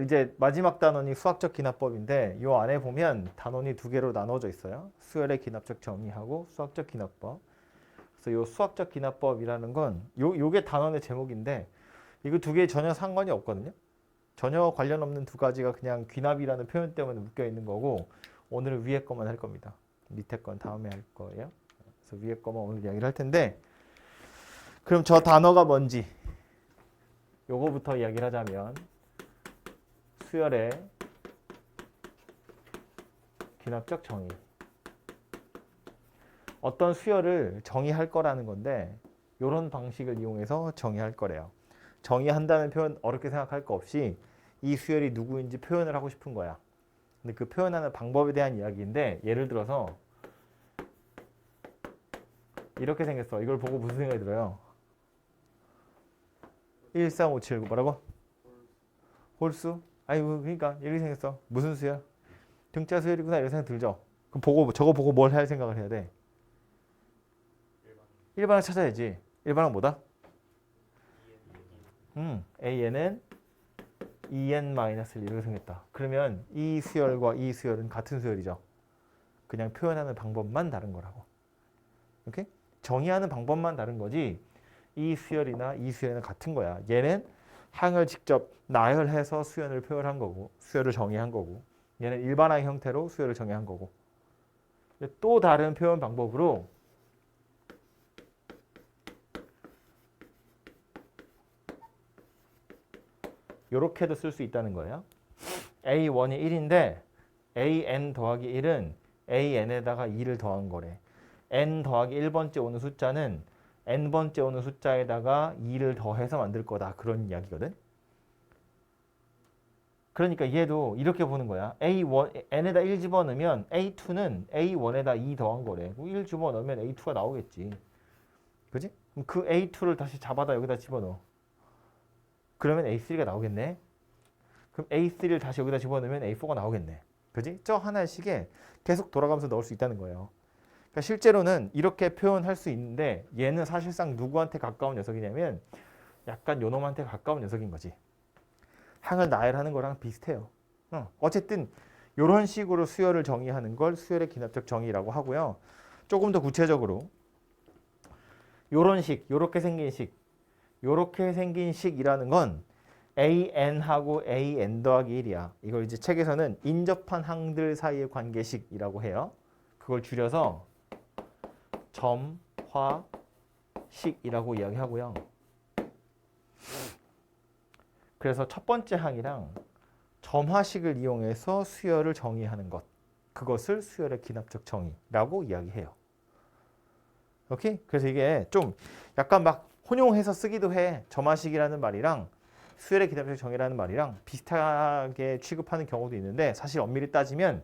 이제 마지막 단원이 수학적 기납법인데 이 안에 보면 단원이 두 개로 나눠져 있어요. 수열의 기납적 정의하고 수학적 기납법. 그래서 이 수학적 기납법이라는 건 요게 단원의 제목인데 이거 두 개 전혀 상관이 없거든요. 전혀 관련 없는 두 가지가 그냥 귀납이라는 표현 때문에 묶여 있는 거고 오늘은 위에 것만 할 겁니다. 밑에 건 다음에 할 거예요. 그래서 위에 것만 오늘 이야기를 할 텐데 그럼 저 단어가 뭔지 요거부터 이야기를 하자면 수열의 기납적 정의. 어떤 수열을 정의할 거라는 건데 이런 방식을 이용해서 정의할 거래요. 정의한다는 표현 어렵게 생각할 거 없이 이 수열이 누구인지 표현을 하고 싶은 거야. 근데 그 표현하는 방법에 대한 이야기인데 예를 들어서 이렇게 생겼어. 이걸 보고 무슨 생각이 들어요? 13579 뭐라고? 홀수? 아니 그러니까 이렇게 생겼어. 무슨 수열? 등자 수열이구나 이런 생각 들죠? 그럼 저거 보고 뭘 할 생각을 해야 돼? 일반항 찾아야지. 일반항 뭐다? AN은 EN-1 이렇게 생겼다. 그러면 이 수열과 이 수열은 같은 수열이죠. 그냥 표현하는 방법만 다른 거라고. 오케이? 정의하는 방법만 다른 거지 이 수열이나 이 수열은 같은 거야. 얘는 항을 직접 나열해서 수열을 표현한 거고 수열을 정의한 거고 얘는 일반항 형태로 수열을 정의한 거고 또 다른 표현 방법으로 이렇게도 쓸 수 있다는 거예요. A1이 1인데 AN 더하기 1은 AN에다가 2를 더한 거래. N 더하기 1번째 오는 숫자는 N번째 오는 숫자에다가 2를 더해서 만들 거다. 그런 이야기거든. 그러니까 얘도 이렇게 보는 거야. A1, N에다 1 집어넣으면 A2는 A1에다 2 더한 거래. 1 집어넣으면 A2가 나오겠지. 그지? 그럼 그 A2를 다시 잡아다 여기다 집어넣어. 그러면 A3가 나오겠네. 그럼 A3를 다시 여기다 집어넣으면 A4가 나오겠네. 그지? 저 하나의 식에 계속 돌아가면서 넣을 수 있다는 거예요. 그러니까 실제로는 이렇게 표현할 수 있는데 얘는 사실상 누구한테 가까운 녀석이냐면 약간 요놈한테 가까운 녀석인 거지. 항을 나열하는 거랑 비슷해요. 어쨌든 이런 식으로 수열을 정의하는 걸 수열의 기납적 정의라고 하고요. 조금 더 구체적으로 요런 식, 요렇게 생긴 식이라는 건 AN하고 AN 더하기 1이야. 이걸 이제 책에서는 인접한 항들 사이의 관계식이라고 해요. 그걸 줄여서 점화식이라고 이야기하고요. 그래서 첫 번째 항이랑 점화식을 이용해서 수열을 정의하는 것. 그것을 수열의 기납적 정의라고 이야기해요. 오케이? 그래서 이게 좀 약간 막 혼용해서 쓰기도 해. 점화식이라는 말이랑 수열의 기납적 정의라는 말이랑 비슷하게 취급하는 경우도 있는데 사실 엄밀히 따지면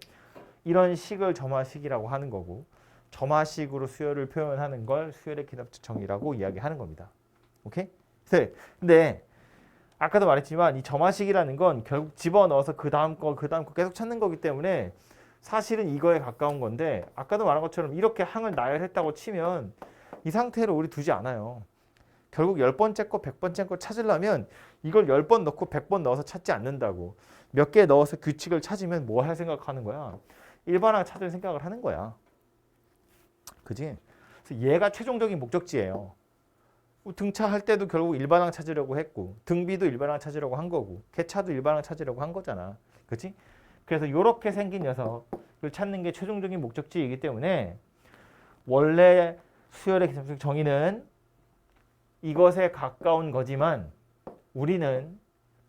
이런 식을 점화식이라고 하는 거고 점화식으로 수열을 표현하는 걸 수열의 기납적 정의라고 이야기하는 겁니다. 오케이? 근데 아까도 말했지만 이 점화식이라는 건 결국 집어넣어서 그 다음 거 계속 찾는 거기 때문에 사실은 이거에 가까운 건데 아까도 말한 것처럼 이렇게 항을 나열했다고 치면 이 상태로 우리 두지 않아요. 결국 10번째 거, 100번째 거 찾으려면 이걸 10번 넣고 100번 넣어서 찾지 않는다고. 몇 개 넣어서 규칙을 찾으면 뭐 할 생각하는 거야? 일반항 찾을 생각을 하는 거야. 그지? 그래서 얘가 최종적인 목적지예요. 등차할 때도 결국 일반항 찾으려고 했고 등비도 일반항 찾으려고 한 거고 개차도 일반항 찾으려고 한 거잖아. 그렇지? 그래서 이렇게 생긴 녀석을 찾는 게 최종적인 목적지이기 때문에 원래 수열의 기납적 정의는 이것에 가까운 거지만 우리는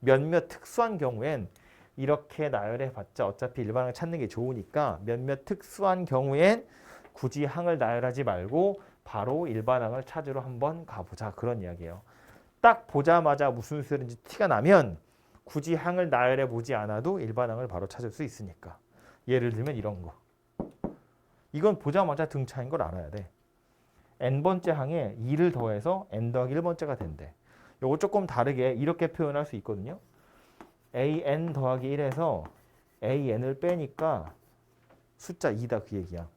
몇몇 특수한 경우엔 이렇게 나열해 봤자 어차피 일반항을 찾는 게 좋으니까 몇몇 특수한 경우엔 굳이 항을 나열하지 말고 바로 일반항을 찾으러 한번 가보자. 그런 이야기예요. 딱 보자마자 무슨 수열인지 티가 나면 굳이 항을 나열해 보지 않아도 일반항을 바로 찾을 수 있으니까. 예를 들면 이런 거. 이건 보자마자 등차인 걸 알아야 돼. n번째 항에 2를 더해서 n 더하기 1번째가 된대. 요거 조금 다르게 이렇게 표현할 수 있거든요. an 더하기 1에서 an을 빼니까 숫자 2다 그 얘기야.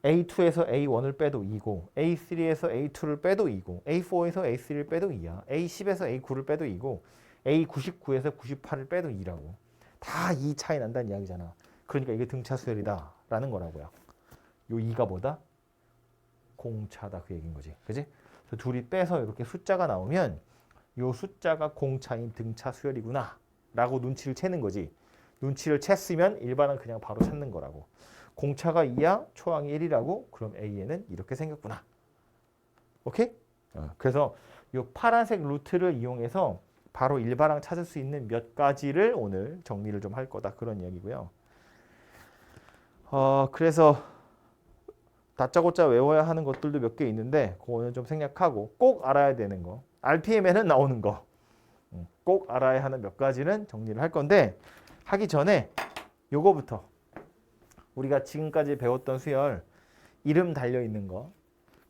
A2에서 A1을 빼도 2고 A3에서 A2를 빼도 2고 A4에서 A3를 빼도 2야. A10에서 A9를 빼도 2고 A 99에서 98을 빼도 2라고. 다 2 차이 난다는 이야기잖아. 그러니까 이게 등차 수열이다 라는 거라고요. 요 2가 뭐다? 공차다 그 얘기인 거지. 그지? 그래서 둘이 빼서 이렇게 숫자가 나오면 요 숫자가 공차인 등차 수열이구나 라고 눈치를 채는 거지. 눈치를 챘으면 일반은 그냥 바로 찾는 거라고. 공차가 2야, 초항이 1이라고? 그럼 A에는 이렇게 생겼구나. 오케이? 그래서 요 파란색 루트를 이용해서 바로 일반항 찾을 수 있는 몇 가지를 오늘 정리를 좀 할 거다. 그런 이야기고요. 그래서 다짜고짜 외워야 하는 것들도 몇 개 있는데 그거는 좀 생략하고 꼭 알아야 되는 거. RPM에는 나오는 거. 꼭 알아야 하는 몇 가지는 정리를 할 건데 하기 전에 요거부터 우리가 지금까지 배웠던 수열 이름 달려있는 거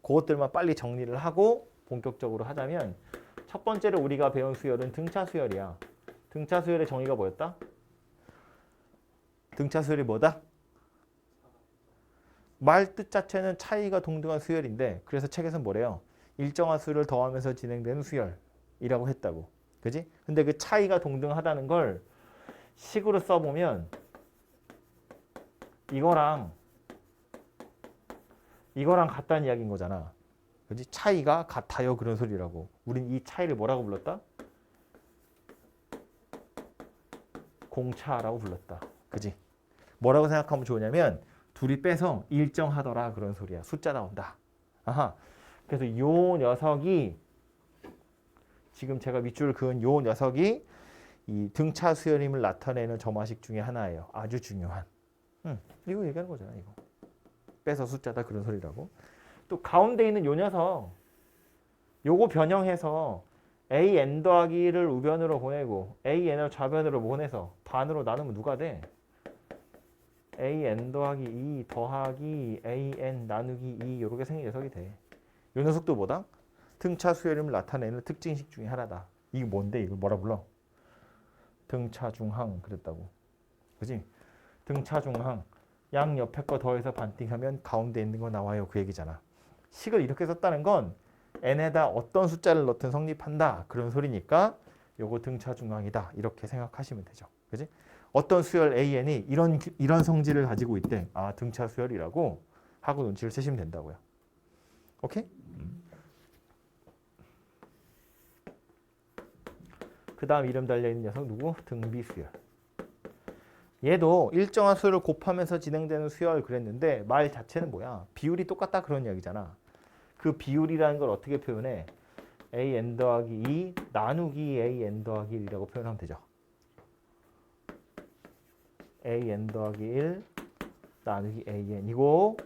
그것들만 빨리 정리를 하고 본격적으로 하자면 첫 번째로 우리가 배운 수열은 등차 수열이야. 등차 수열의 정의가 뭐였다? 등차 수열이 뭐다? 말 뜻 자체는 차이가 동등한 수열인데 그래서 책에서는 뭐래요? 일정한 수를 더하면서 진행되는 수열이라고 했다고. 그지? 근데 그 차이가 동등하다는 걸 식으로 써보면 이거랑 같다는 이야기인 거잖아. 그지? 차이가 같아요. 그런 소리라고. 우린 이 차이를 뭐라고 불렀다? 공차라고 불렀다. 그지? 뭐라고 생각하면 좋으냐면 둘이 빼서 일정하더라. 그런 소리야. 숫자 나온다. 아하. 그래서 요 녀석이 지금 제가 밑줄을 그은 요 녀석이 이 등차 수열임을 나타내는 점화식 중에 하나예요. 아주 중요한. 이거 얘기하는 거잖아. 이거. 빼서 숫자다. 그런 소리라고. 또 가운데 있는 요 녀석 요거 변형해서 an 더하기를 우변으로 보내고 an을 좌변으로 보내서 반으로 나누면 누가 돼? an 더하기 2 더하기 an 나누기 2 요렇게 생긴 녀석이 돼. 요 녀석도 뭐다? 등차 수열임을 나타내는 특징식 중에 하나다. 이게 뭔데? 이걸 뭐라 불러? 등차 중항 그랬다고. 그지? 등차 중항 양 옆에 거 더해서 반띵하면 가운데 있는 거 나와요. 그 얘기잖아. 식을 이렇게 썼다는 건 n에다 어떤 숫자를 넣든 성립한다. 그런 소리니까 요거 등차 중항이다. 이렇게 생각하시면 되죠. 그지? 어떤 수열 an이 이런 성질을 가지고 있대. 아, 등차 수열이라고 하고 눈치를 채시면 된다고요. 오케이? 그 다음 이름 달려있는 녀석 누구? 등비수열. 얘도 일정한 수를 곱하면서 진행되는 수열 그랬는데 말 자체는 뭐야? 비율이 똑같다 그런 이야기잖아. 그 비율이라는 걸 어떻게 표현해? an 더하기 2 나누기 an 더하기 1이라고 표현하면 되죠. an 더하기 1 나누기 an 이거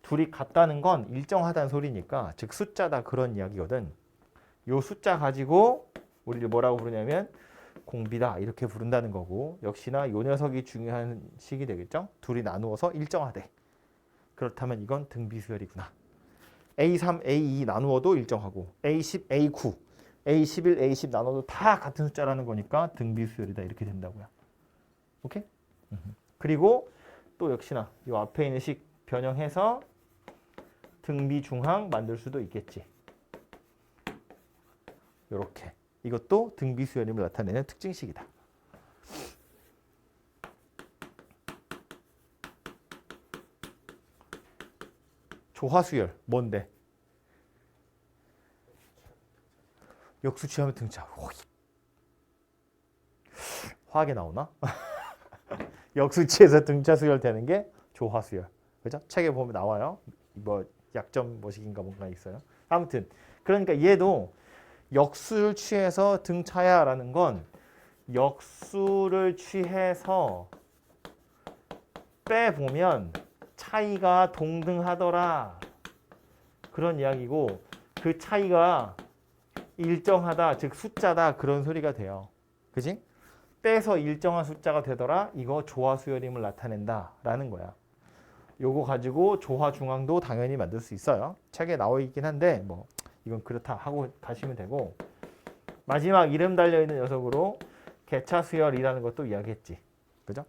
둘이 같다는 건 일정하다는 소리니까 즉 숫자다 그런 이야기거든. 요 숫자 가지고 우리를 뭐라고 부르냐면 공비다 이렇게 부른다는 거고 역시나 요 녀석이 중요한 식이 되겠죠. 둘이 나누어서 일정하대. 그렇다면 이건 등비수열이구나. A3, A2 나누어도 일정하고 A10, A9, A11, A10 나눠도 다 같은 숫자라는 거니까 등비수열이다 이렇게 된다고요. 오케이? 그리고 또 역시나 요 앞에 있는 식 변형해서 등비중항 만들 수도 있겠지. 요렇게. 이것도 등비수열임을 나타내는 특징식이다. 조화수열 뭔데? 역수 취하면 등차. 화하게 나오나? 역수 취해서 등차 수열 되는 게 조화수열. 그죠? 책에 보면 나와요. 뭐 약점 뭐식인가 뭔가 있어요. 아무튼 그러니까 얘도 역수를 취해서 등차야라는 건 역수를 취해서 빼보면 차이가 동등하더라 그런 이야기고 그 차이가 일정하다 즉 숫자다 그런 소리가 돼요. 그지? 빼서 일정한 숫자가 되더라 이거 조화수열임을 나타낸다 라는 거야. 요거 가지고 조화중항도 당연히 만들 수 있어요. 책에 나와 있긴 한데 뭐 이건 그렇다 하고 가시면 되고 마지막 이름 달려있는 녀석으로 개차수열이라는 것도 이야기했지. 그죠?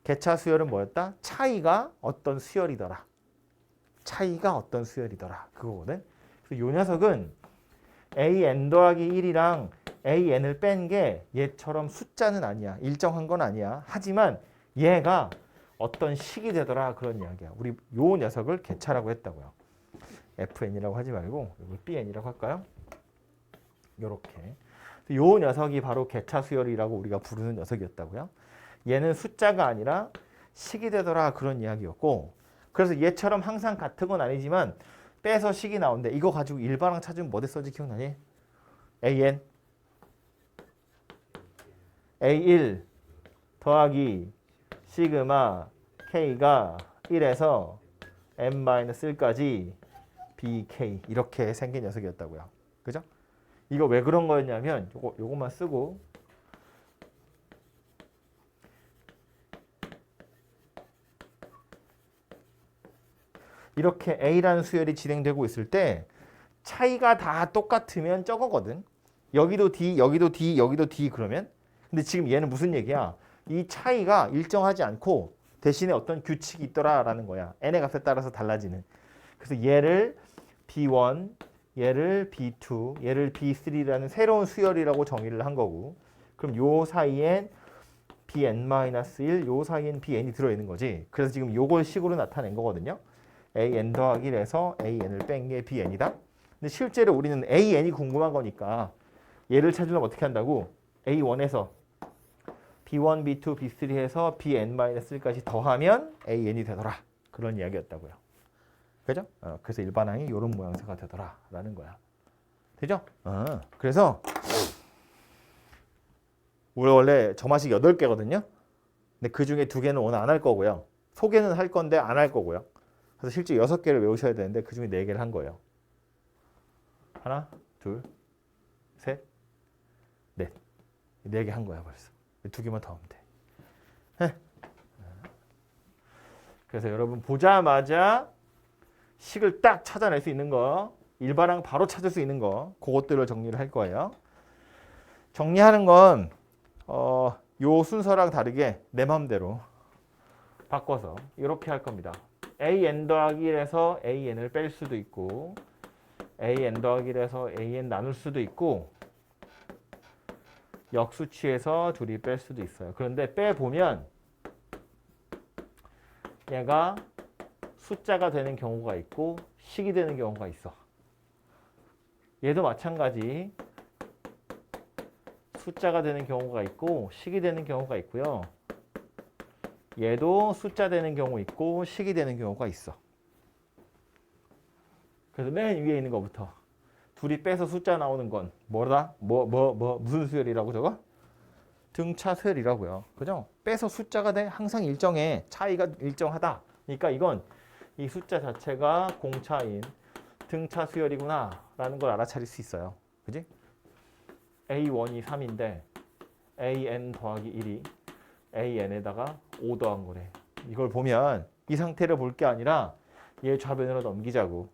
개차수열은 뭐였다? 차이가 어떤 수열이더라. 차이가 어떤 수열이더라. 그거거든. 그래서 요 녀석은 an 더하기 1이랑 AN을 뺀 게 얘처럼 숫자는 아니야. 일정한 건 아니야. 하지만 얘가 어떤 식이 되더라 그런 이야기야. 우리 요 녀석을 개차라고 했다고요. FN이라고 하지 말고 이걸 BN이라고 할까요? 요렇게. 요 녀석이 바로 개차 수열이라고 우리가 부르는 녀석이었다고요. 얘는 숫자가 아니라 식이 되더라 그런 이야기였고, 그래서 얘처럼 항상 같은 건 아니지만 빼서 식이 나오는데 이거 가지고 일반항 찾으면 뭐 됐었지 기억나니? AN A1 더하기 시그마 K가 1에서 n-1까지 BK 이렇게 생긴 녀석이었다고요. 그죠? 이거 왜 그런 거였냐면 요것만 쓰고 이렇게 A라는 수열이 진행되고 있을 때 차이가 다 똑같으면 저거거든. 여기도 D, 여기도 D, 여기도 D 그러면. 근데 지금 얘는 무슨 얘기야? 이 차이가 일정하지 않고 대신에 어떤 규칙이 있더라라는 거야. n의 값에 따라서 달라지는. 그래서 얘를 B1, 얘를 B2, 얘를 B3라는 새로운 수열이라고 정의를 한 거고, 그럼 요 사이엔 Bn-1, 요 사이엔 Bn이 들어있는 거지. 그래서 지금 요걸 식으로 나타낸 거거든요. AN 더하기 1에서 AN을 뺀 게 BN이다. 근데 실제로 우리는 AN이 궁금한 거니까 얘를 찾으려면 어떻게 한다고? A1에서 B1, B2, B3 해서 Bn-1까지 더하면 AN이 되더라. 그런 이야기였다고요. 그죠? 그래서 일반항이 이런 모양새가 되더라라는 거야. 되죠? 그래서 우리 원래 점화식 8개거든요. 근데 그 중에 2개는 오늘 안 할 거고요. 소개는 할 건데 안 할 거고요. 그래서 실제 6개를 외우셔야 되는데 그 중에 4개를 한 거예요. 하나, 둘, 셋, 넷. 4개 한 거야 벌써. 2개만 더 하면 돼. 그래서 여러분 보자마자 식을 딱 찾아낼 수 있는 거, 일반항 바로 찾을 수 있는 거, 그것들을 정리를 할 거예요. 정리하는 건 요 순서랑 다르게 내 마음대로 바꿔서 이렇게 할 겁니다. AN 더하기 1에서 AN을 뺄 수도 있고, AN 더하기 1에서 AN 나눌 수도 있고, 역수치에서 둘이 뺄 수도 있어요. 그런데 빼보면 얘가 숫자가 되는 경우가 있고 식이 되는 경우가 있어. 얘도 마찬가지 숫자가 되는 경우가 있고 식이 되는 경우가 있고요. 얘도 숫자 되는 경우 있고 식이 되는 경우가 있어. 그래서 맨 위에 있는 것부터 둘이 빼서 숫자 나오는 건 뭐다? 무슨 수열이라고 저거? 등차 수열이라고요. 그죠? 빼서 숫자가 돼 항상 일정해. 차이가 일정하다. 그러니까 이건 이 숫자 자체가 공차인 등차 수열이구나 라는 걸 알아차릴 수 있어요. 그지? A1이 3인데 AN 더하기 1이 AN에다가 5 더한 거래. 이걸 보면 이 상태를 볼 게 아니라 얘 좌변으로 넘기자고.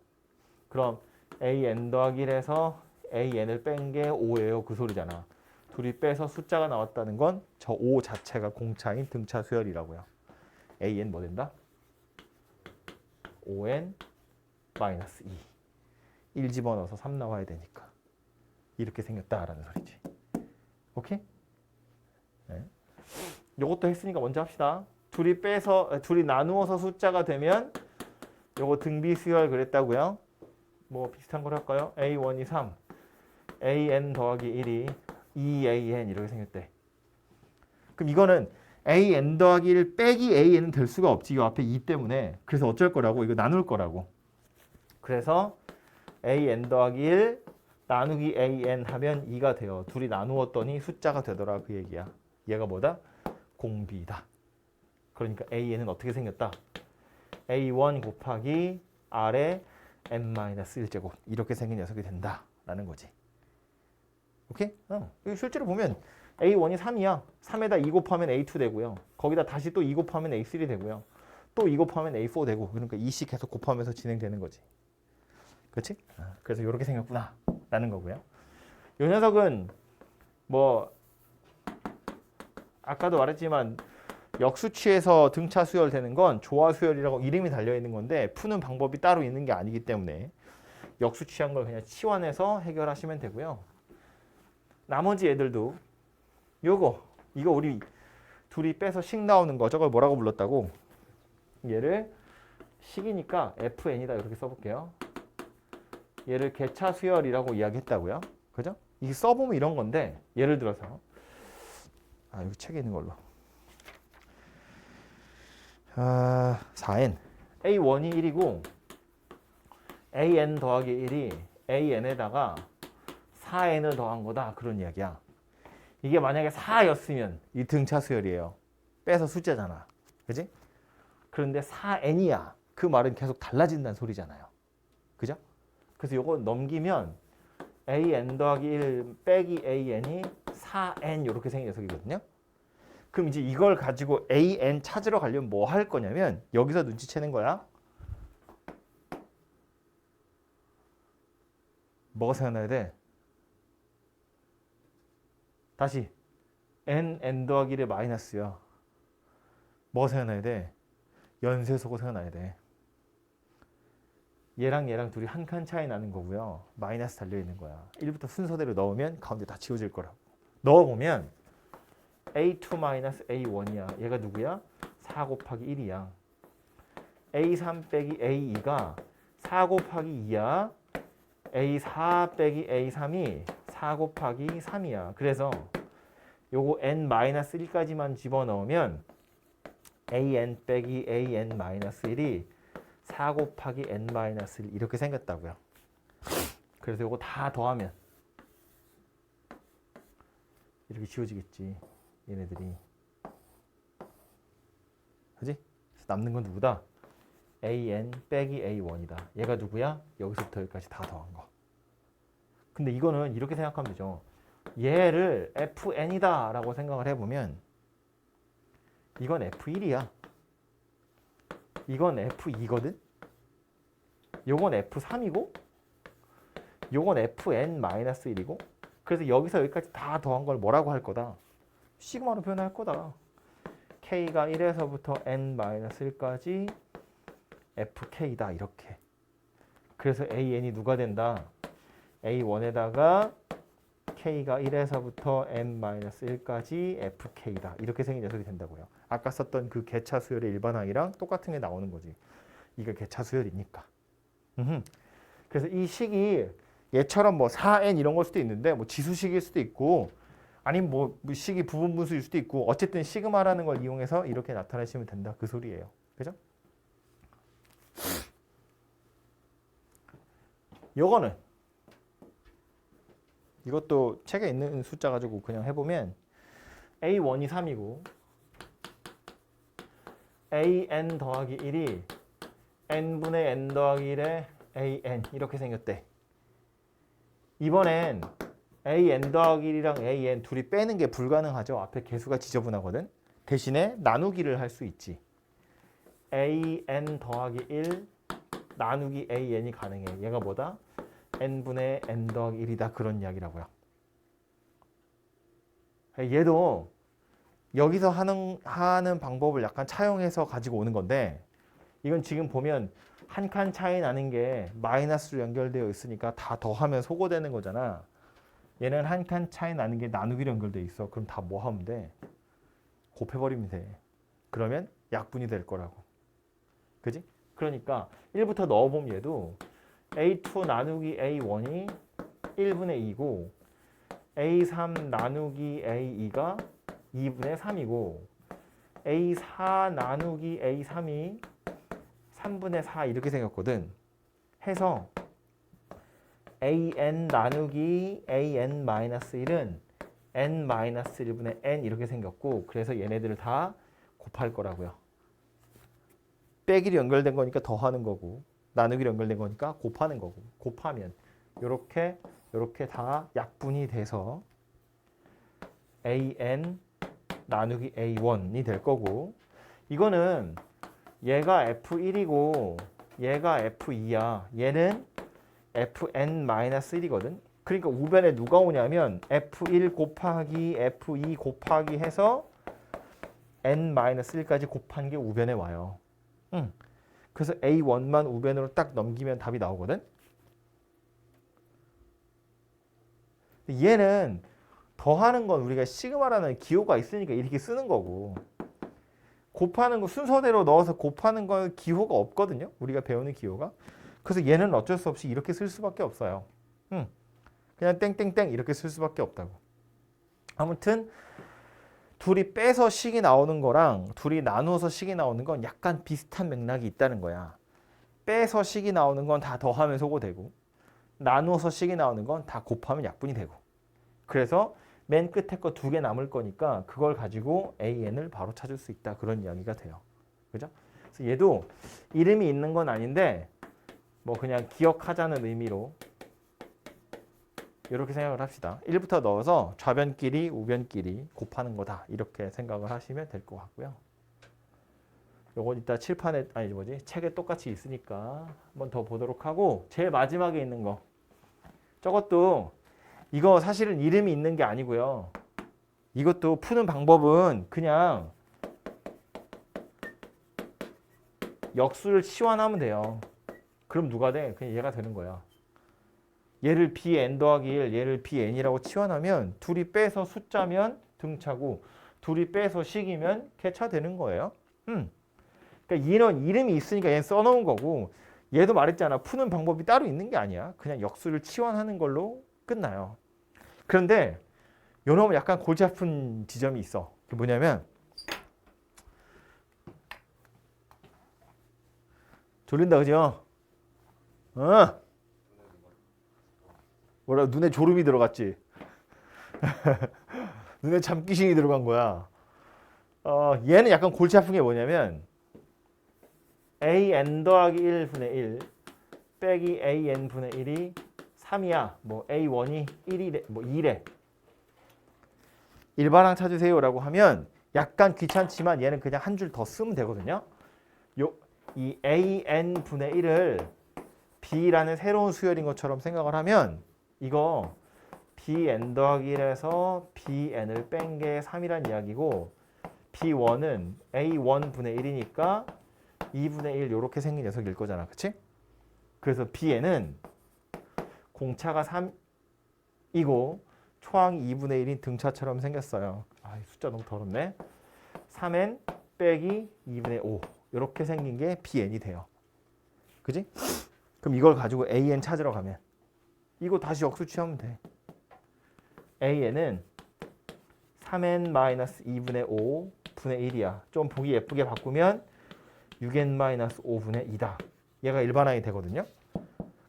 그럼 AN 더하기 1에서 AN을 뺀 게 5예요. 그 소리잖아. 둘이 빼서 숫자가 나왔다는 건 저 5 자체가 공차인 등차 수열이라고요. AN 뭐 된다? 5n-2. 1 집어넣어서 3 나와야 되니까. 이렇게 생겼다라는 소리지. 오케이? 네. 요것도 했으니까 먼저 합시다. 둘이 나누어서 숫자가 되면 요거 등비 수열 그랬다고요. 뭐 비슷한 걸 할까요? A1이 3, AN 더하기 1이 2AN 이렇게 생겼대. 그럼 이거는 AN 더하기 1 빼기 AN은 될 수가 없지. 이 앞에 2 때문에. 그래서 어쩔 거라고? 이거 나눌 거라고. 그래서 AN 더하기 1 나누기 AN 하면 2가 돼요. 둘이 나누었더니 숫자가 되더라 그 얘기야. 얘가 뭐다? 공비다. 그러니까 AN은 어떻게 생겼다? A1 곱하기 R의 n-1제곱 이렇게 생긴 녀석이 된다라는 거지. 오케이? 실제로 보면 A1이 3이야. 3에다 2 곱하면 A2 되고요. 거기다 다시 또 2 곱하면 A3 되고요. 또 2 곱하면 A4 되고. 그러니까 2씩 계속 곱하면서 진행되는 거지. 그렇지? 그래서 이렇게 생겼구나 라는 거고요. 이 녀석은 뭐 아까도 말했지만 역수치에서 등차 수열되는 건 조화 수열이라고 이름이 달려있는 건데 푸는 방법이 따로 있는 게 아니기 때문에 역수치한 걸 그냥 치환해서 해결하시면 되고요. 나머지 애들도 이거 우리 둘이 빼서 식 나오는 거 저걸 뭐라고 불렀다고? 얘를 식이니까 fn이다 이렇게 써볼게요. 얘를 개차 수열이라고 이야기했다고요. 그죠? 이게 써보면 이런 건데 예를 들어서 여기 책에 있는 걸로 4n a1이 1이고 an 더하기 1이 an에다가 4n을 더한 거다 그런 이야기야. 이게 만약에 4였으면 이 등차 수열이에요. 빼서 숫자잖아. 그지? 그런데 4n이야. 그 말은 계속 달라진다는 소리잖아요. 그죠? 그래서 요거 넘기면 an 더하기 1 빼기 an이 4n 이렇게 생긴 녀석이거든요. 그럼 이제 이걸 가지고 an 찾으러 가려면 뭐 할 거냐면 여기서 눈치채는 거야. 뭐가 생각나야 돼? 다시 n 더하기 1의 마이너스야. 뭐가 생각나야 돼? 연쇄소가 생각나야 돼. 얘랑 둘이 한 칸 차이 나는 거고요. 마이너스 달려있는 거야. 1부터 순서대로 넣으면 가운데 다 지워질 거라고. 넣어보면 A2-A1이야. 얘가 누구야? 4 곱하기 1이야. A3 빼기 A2가 4 곱하기 2야. A4 빼기 A3이 4 곱하기 3이야. 그래서 요거 n-1까지만 집어넣으면 an 빼기 an-1이 4 곱하기 n-1 이렇게 생겼다고요. 그래서 요거 다 더하면 이렇게 지워지겠지. 얘네들이. 그지? 남는 건 누구다? an 빼기 a1이다. 얘가 누구야? 여기서부터 여기까지 다 더한 거. 근데 이거는 이렇게 생각하면 되죠. 얘를 fn이다 라고 생각을 해보면 이건 f1이야. 이건 f2거든? 요건 f3이고 요건 fn-1이고 그래서 여기서 여기까지 다 더한 걸 뭐라고 할 거다? 시그마로 표현할 거다. k가 1에서부터 n-1까지 fk다 이렇게. 그래서 an이 누가 된다? a1에다가 k가 1에서부터 n-1까지 fk다. 이렇게 생긴 녀석이 된다고요. 아까 썼던 그 개차 수열의 일반항이랑 똑같은 게 나오는 거지. 이게 개차 수열이니까. 그래서 이 식이 얘처럼 뭐 4n 이런 걸 수도 있는데 뭐 지수식일 수도 있고 아니면 뭐 식이 부분분수일 수도 있고 어쨌든 시그마라는 걸 이용해서 이렇게 나타내시면 된다. 그 소리예요. 그죠? 요거는 이것도 책에 있는 숫자 가지고 그냥 해보면 A1이 3이고 AN 더하기 1이 N분의 N 더하기 1의 AN 이렇게 생겼대. 이번엔 AN 더하기 1이랑 AN 둘이 빼는 게 불가능하죠. 앞에 개수가 지저분하거든. 대신에 나누기를 할 수 있지. AN 더하기 1 나누기 AN이 가능해. 얘가 뭐다? n분의 n 더하기 1이다. 그런 이야기라고요. 얘도 여기서 하는 방법을 약간 차용해서 가지고 오는 건데 이건 지금 보면 한 칸 차이 나는 게 마이너스로 연결되어 있으니까 다 더하면 소거되는 거잖아. 얘는 한 칸 차이 나는 게 나누기로 연결되어 있어. 그럼 다 뭐 하면 돼? 곱해버리면 돼. 그러면 약분이 될 거라고. 그지? 그러니까 1부터 넣어보면 얘도 A2 나누기 A1이 1분의 2고 A3 나누기 A2가 2분의 3이고 A4 나누기 A3이 3분의 4 이렇게 생겼거든. 해서 AN 나누기 AN-1은 N-1분의 N 이렇게 생겼고 그래서 얘네들을 다 곱할 거라고요. 빼기로 연결된 거니까 더하는 거고 나누기로 연결된 거니까 곱하는 거고 곱하면 이렇게 다 약분이 돼서 AN 나누기 A1이 될 거고 이거는 얘가 F1이고 얘가 F2야. 얘는 Fn-1이거든. 그러니까 우변에 누가 오냐면 F1 곱하기 F2 곱하기 해서 N-1까지 곱한 게 우변에 와요. 그래서 A1만 우변으로 딱 넘기면 답이 나오거든. 얘는 더하는 건 우리가 시그마라는 기호가 있으니까 이렇게 쓰는 거고 곱하는 거 순서대로 넣어서 곱하는 건 기호가 없거든요. 우리가 배우는 기호가. 그래서 얘는 어쩔 수 없이 이렇게 쓸 수밖에 없어요. 그냥 땡땡땡 이렇게 쓸 수밖에 없다고. 아무튼 둘이 빼서 식이 나오는 거랑 둘이 나누어서 식이 나오는 건 약간 비슷한 맥락이 있다는 거야. 빼서 식이 나오는 건 다 더하면 소고 되고 나누어서 식이 나오는 건 다 곱하면 약분이 되고. 그래서 맨 끝에 거 2개 남을 거니까 그걸 가지고 AN을 바로 찾을 수 있다. 그런 이야기가 돼요. 그죠? 그래서 얘도 이름이 있는 건 아닌데 뭐 그냥 기억하자는 의미로 이렇게 생각을 합시다. 1부터 넣어서 좌변끼리 우변끼리 곱하는 거다. 이렇게 생각을 하시면 될 것 같고요. 요건 이따 칠판에 아니 뭐지 책에 똑같이 있으니까 한번 더 보도록 하고 제일 마지막에 있는 거 저것도 이거 사실은 이름이 있는 게 아니고요. 이것도 푸는 방법은 그냥 역수를 치환하면 돼요. 그럼 누가 돼? 그냥 얘가 되는 거야. 얘를 bn 더하기 1, 얘를 bn이라고 치환하면 둘이 빼서 숫자면 등차고 둘이 빼서 식이면 개차 되는 거예요. 그러니까 얘는 이름이 있으니까 얘는 써놓은 거고 얘도 말했잖아. 푸는 방법이 따로 있는 게 아니야. 그냥 역수를 치환하는 걸로 끝나요. 그런데 요놈은 약간 골치 아픈 지점이 있어. 그게 뭐냐면 졸린다 그죠? 뭐라 눈에 졸음이 들어갔지? 눈에 잠귀신이 들어간 거야. 얘는 약간 골치 아픈 게 뭐냐면 an 더하기 1분의 1 빼기 an분의 1이 3이야. 뭐 a1이 1이래, 뭐 2래. 일반항 찾으세요라고 하면 약간 귀찮지만 얘는 그냥 한 줄 더 쓰면 되거든요. 이 an분의 1을 b라는 새로운 수열인 것처럼 생각을 하면 이거 bn 더하기 1에서 bn을 뺀 게 3이란 이야기고 b1은 a1분의 1이니까 2분의 1 이렇게 생긴 녀석일 거잖아. 그치? 그래서 bn은 공차가 3이고 초항 2분의 1인 등차처럼 생겼어요. 아, 숫자 너무 더럽네. 3n 빼기 2분의 5 이렇게 생긴 게 bn이 돼요. 그지? 그럼 이걸 가지고 an 찾으러 가면 이거 다시 역수 취하면 돼. an은 3n-2분의 5분의 1이야. 좀 보기 예쁘게 바꾸면 6n-5분의 2다. 얘가 일반항이 되거든요.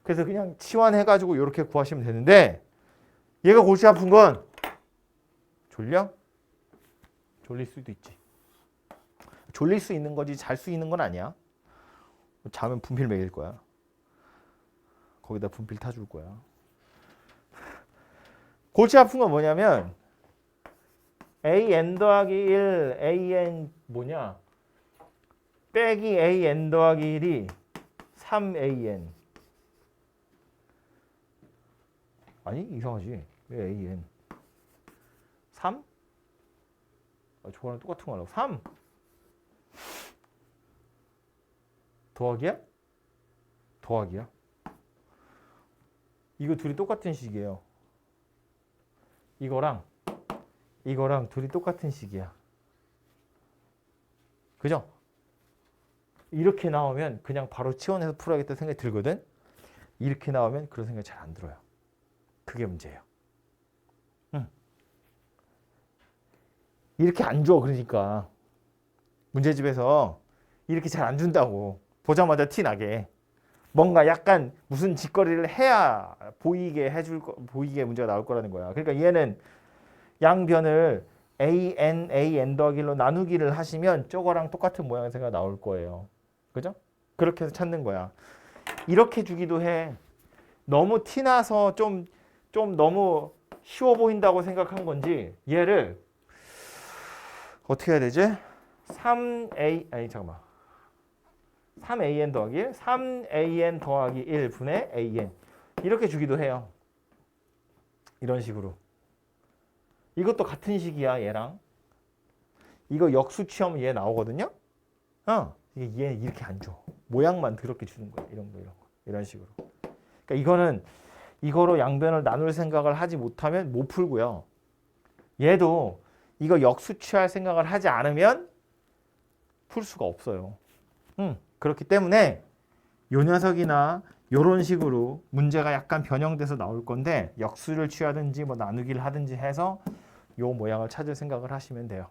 그래서 그냥 치환해가지고 이렇게 구하시면 되는데 얘가 골치 아픈 건 졸려? 졸릴 수도 있지. 졸릴 수 있는 거지 잘 수 있는 건 아니야. 자면 분필 먹일 거야. 거기다 분필 타줄 거야. 골치 아픈 건 뭐냐면 an 더하기 1 an 뭐냐 빼기 an 더하기 1이 3an 아니 이상하지 왜 an 3? 저거랑 똑같은 거 하려고 3 더하기야? 더하기야? 이거 둘이 똑같은 식이에요. 이거랑 둘이 똑같은 식이야. 그죠? 이렇게 나오면 그냥 바로 치환해서 풀어야겠다 생각이 들거든. 이렇게 나오면 그런 생각이 잘 안 들어요. 그게 문제예요. 이렇게 안 줘. 그러니까 문제집에서 이렇게 잘 안 준다고. 보자마자 티 나게. 뭔가 약간 무슨 짓거리를 해야 보이게 문제가 나올 거라는 거야. 그러니까 얘는 양변을 an 더하기 1로 나누기를 하시면 저거랑 똑같은 모양의 생각 나올 거예요. 그죠? 그렇게 해서 찾는 거야. 이렇게 주기도 해. 너무 티나서 좀 너무 쉬워 보인다고 생각한 건지 얘를 어떻게 해야 되지? 3an 더하기 1, 3an 더하기 1분의 an 이렇게 주기도 해요. 이런 식으로. 이것도 같은 식이야 얘랑. 이거 역수 취하면 얘 나오거든요. 이게 얘 이렇게 안 줘. 모양만 그렇게 주는 거야. 이런 거 이런 식으로. 그러니까 이거는 이거로 양변을 나눌 생각을 하지 못하면 못 풀고요. 얘도 이거 역수 취할 생각을 하지 않으면 풀 수가 없어요. 그렇기 때문에 요 녀석이나 요런 식으로 문제가 약간 변형돼서 나올 건데 역수를 취하든지 뭐 나누기를 하든지 해서 요 모양을 찾을 생각을 하시면 돼요.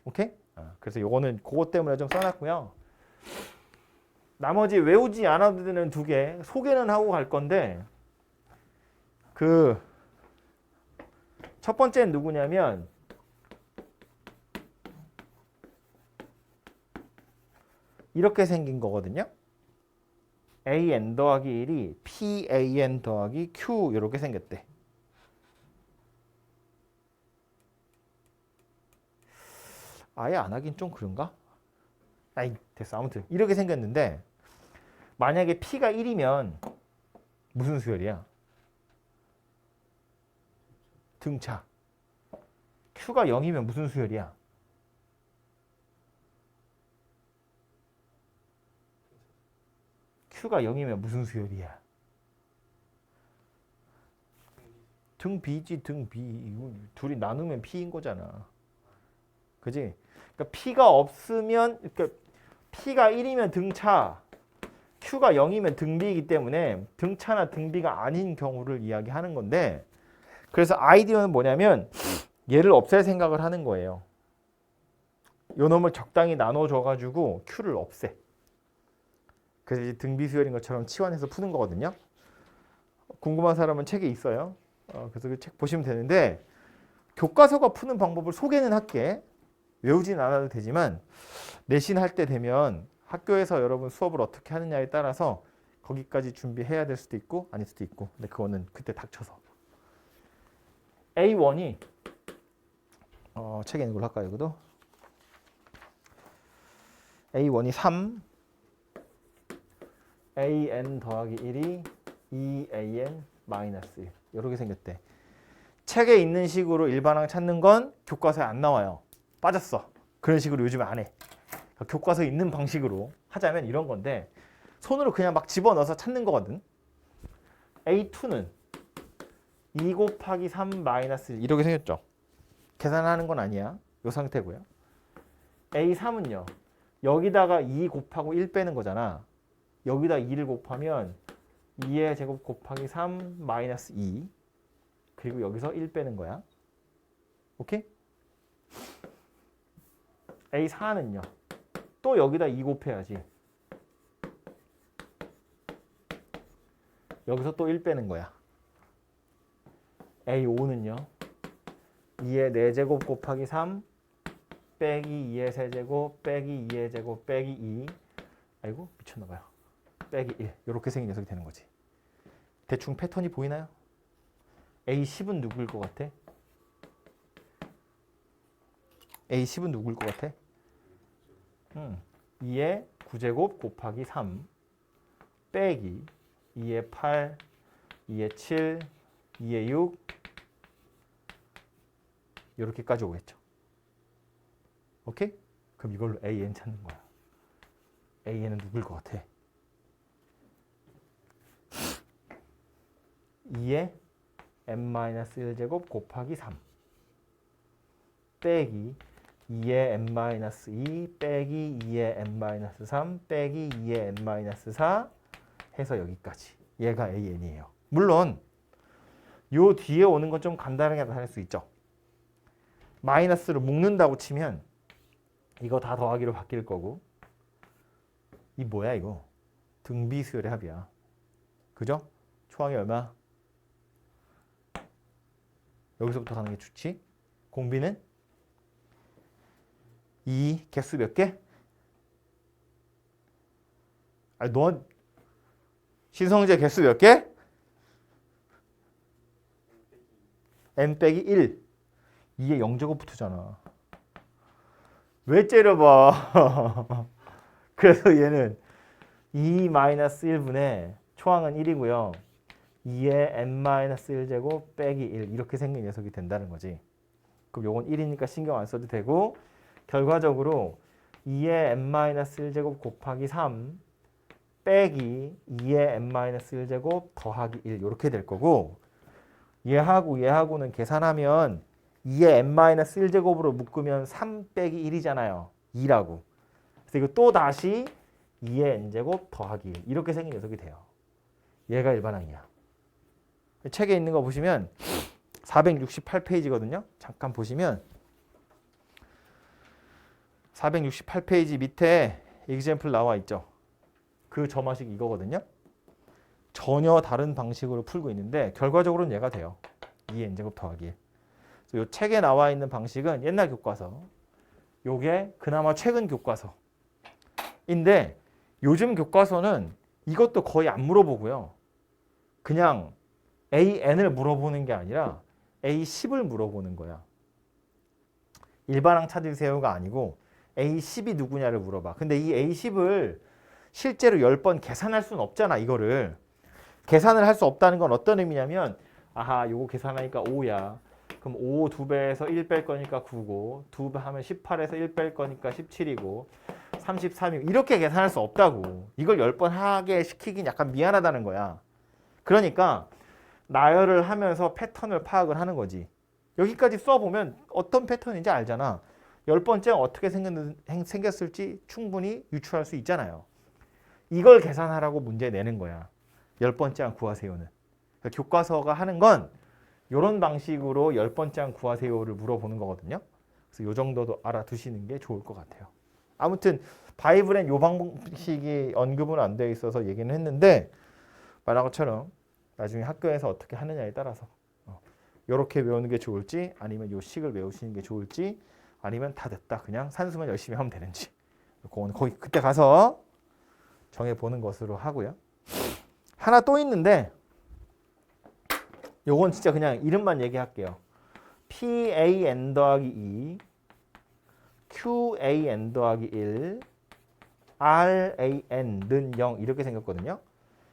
오케이? 그래서 요거는 그것 때문에 좀 써놨고요. 나머지 외우지 않아도 되는 두 개 소개는 하고 갈 건데 그 첫 번째는 누구냐면 이렇게 생긴 거거든요. an 더하기 1이 pan 더하기 q 이렇게 생겼대. 아예 안 하긴 좀 그런가? 아이 됐어. 아무튼 이렇게 생겼는데 만약에 p가 1이면 무슨 수열이야? 등차. q가 0이면 무슨 수열이야? q가 0이면 무슨 수열이야? 등 b지 등 b. 둘이 나누면 p인 거잖아. 그지? 그러니까 p가 없으면 그러니까 p가 1이면 등차, q가 0이면 등비이기 때문에 등차나 등비가 아닌 경우를 이야기하는 건데 그래서 아이디어는 뭐냐면 얘를 없앨 생각을 하는 거예요. 요 놈을 적당히 나눠줘가지고 q를 없애. 그래서 이제 등비 수열인 것처럼 치환해서 푸는 거거든요. 궁금한 사람은 책에 있어요. 그래서 그 책 보시면 되는데 교과서가 푸는 방법을 소개는 할게. 외우진 않아도 되지만 내신 할 때 되면 학교에서 여러분 수업을 어떻게 하느냐에 따라서 거기까지 준비해야 될 수도 있고 아닐 수도 있고 근데 그거는 그때 닥쳐서 A1이 책에 있는 걸로 할까요? 이것도 A1이 3 AN 더하기 1이 2AN 마이너스 1 이렇게 생겼대. 책에 있는 식으로 일반항 찾는 건 교과서에 안 나와요. 빠졌어. 그런 식으로 요즘에 안 해. 그러니까 교과서에 있는 방식으로 하자면 이런 건데 손으로 그냥 막 집어넣어서 찾는 거거든. A2는 2 곱하기 3 마이너스 1 이렇게 생겼죠. 계산하는 건 아니야. 이 상태고요. A3은요. 여기다가 2 곱하고 1 빼는 거잖아. 여기다 2를 곱하면 2의 제곱 곱하기 3 마이너스 2 그리고 여기서 1 빼는 거야. 오케이? A4는요. 또 여기다 2 곱해야지. 여기서 또 1 빼는 거야. A5는요. 2의 4제곱 곱하기 3 빼기 2의 세제곱 빼기 2의 제곱 빼기 2 아이고 미쳤나봐요. 빼기 1 이렇게 생긴 녀석이 되는 거지. 대충 패턴이 보이나요? A10은 누구일 것 같아? A10은 누구일 것 같아? 2의 9제곱 곱하기 3 빼기 2의 8, 2의 7, 2의 6 이렇게까지 오겠죠. 오케이? 그럼 이걸로 AN 찾는 거야. AN은 누구일 것 같아? 2의 n-1제곱 곱하기 3 빼기 2의 n-2 빼기 2의 n-3 빼기 2의 n-4 해서 여기까지. 얘가 AN이에요. 물론 요 뒤에 오는 건 좀 간단하게 나타낼 수 있죠. 마이너스로 묶는다고 치면 이거 다 더하기로 바뀔 거고 이 뭐야 이거? 등비수열의 합이야. 그죠? 초항이 얼마? 여기서부터 가는 게 좋지. 공비는 2 개수 몇 개? 아니 너 신성제 개수 몇 개? n 빼기 1. 2에 0제곱 붙으잖아. 왜 째려봐. 그래서 얘는 2-1분의 초항은 1이고요. 2의 n-1제곱 빼기 1 이렇게 생긴 녀석이 된다는 거지. 그럼 요건 1이니까 신경 안 써도 되고 결과적으로 2의 n-1제곱 곱하기 3 빼기 2의 n-1제곱 더하기 1 이렇게 될 거고 얘하고 얘하고는 계산하면 2의 n-1제곱으로 묶으면 3 빼기 1이잖아요. 2라고. 그래서 이거 또 다시 2의 n제곱 더하기 1 이렇게 생긴 녀석이 돼요. 얘가 일반항이야. 책에 있는 거 보시면 468페이지거든요. 잠깐 보시면 468페이지 밑에 example 나와 있죠. 그 점화식 이거거든요. 전혀 다른 방식으로 풀고 있는데 결과적으로는 얘가 돼요. 2의 n제곱 더하기 1. 이 책에 나와 있는 방식은 옛날 교과서. 요게 그나마 최근 교과서인데 요즘 교과서는 이것도 거의 안 물어보고요. 그냥 AN을 물어보는 게 아니라 A10을 물어보는 거야. 일반항 찾으세요가 아니고 A10이 누구냐를 물어봐. 근데 이 A10을 실제로 10번 계산할 수는 없잖아. 이거를. 계산을 할 수 없다는 건 어떤 의미냐면 아하 요거 계산하니까 5야. 그럼 5 2배에서 1 뺄 거니까 9고 2배 하면 18에서 1 뺄 거니까 17이고 33이고 이렇게 계산할 수 없다고. 이걸 10번 하게 시키긴 약간 미안하다는 거야. 그러니까 나열을 하면서 패턴을 파악을 하는 거지. 여기까지 써보면 어떤 패턴인지 알잖아. 10번째 어떻게 생겼을지 충분히 유추할 수 있잖아요. 이걸 계산하라고 문제 내는 거야. 10번째 항 구하세요는. 그러니까 교과서가 하는 건 이런 방식으로 10번째 항 구하세요를 물어보는 거거든요. 그래서 이 정도도 알아두시는 게 좋을 것 같아요. 아무튼 바이블엔 이 방식이 언급은 안 되어 있어서 얘기는 했는데 말한 것처럼 나중에 학교에서 어떻게 하느냐에 따라서 이렇게 외우는 게 좋을지 아니면 이 식을 외우시는 게 좋을지 아니면 다 됐다 그냥 산수만 열심히 하면 되는지 그건 거기 그때 가서 정해보는 것으로 하고요. 하나 또 있는데 요건 진짜 그냥 이름만 얘기할게요. PAN 더하기 2 QAN 더하기 1 RAN는 0 이렇게 생겼거든요.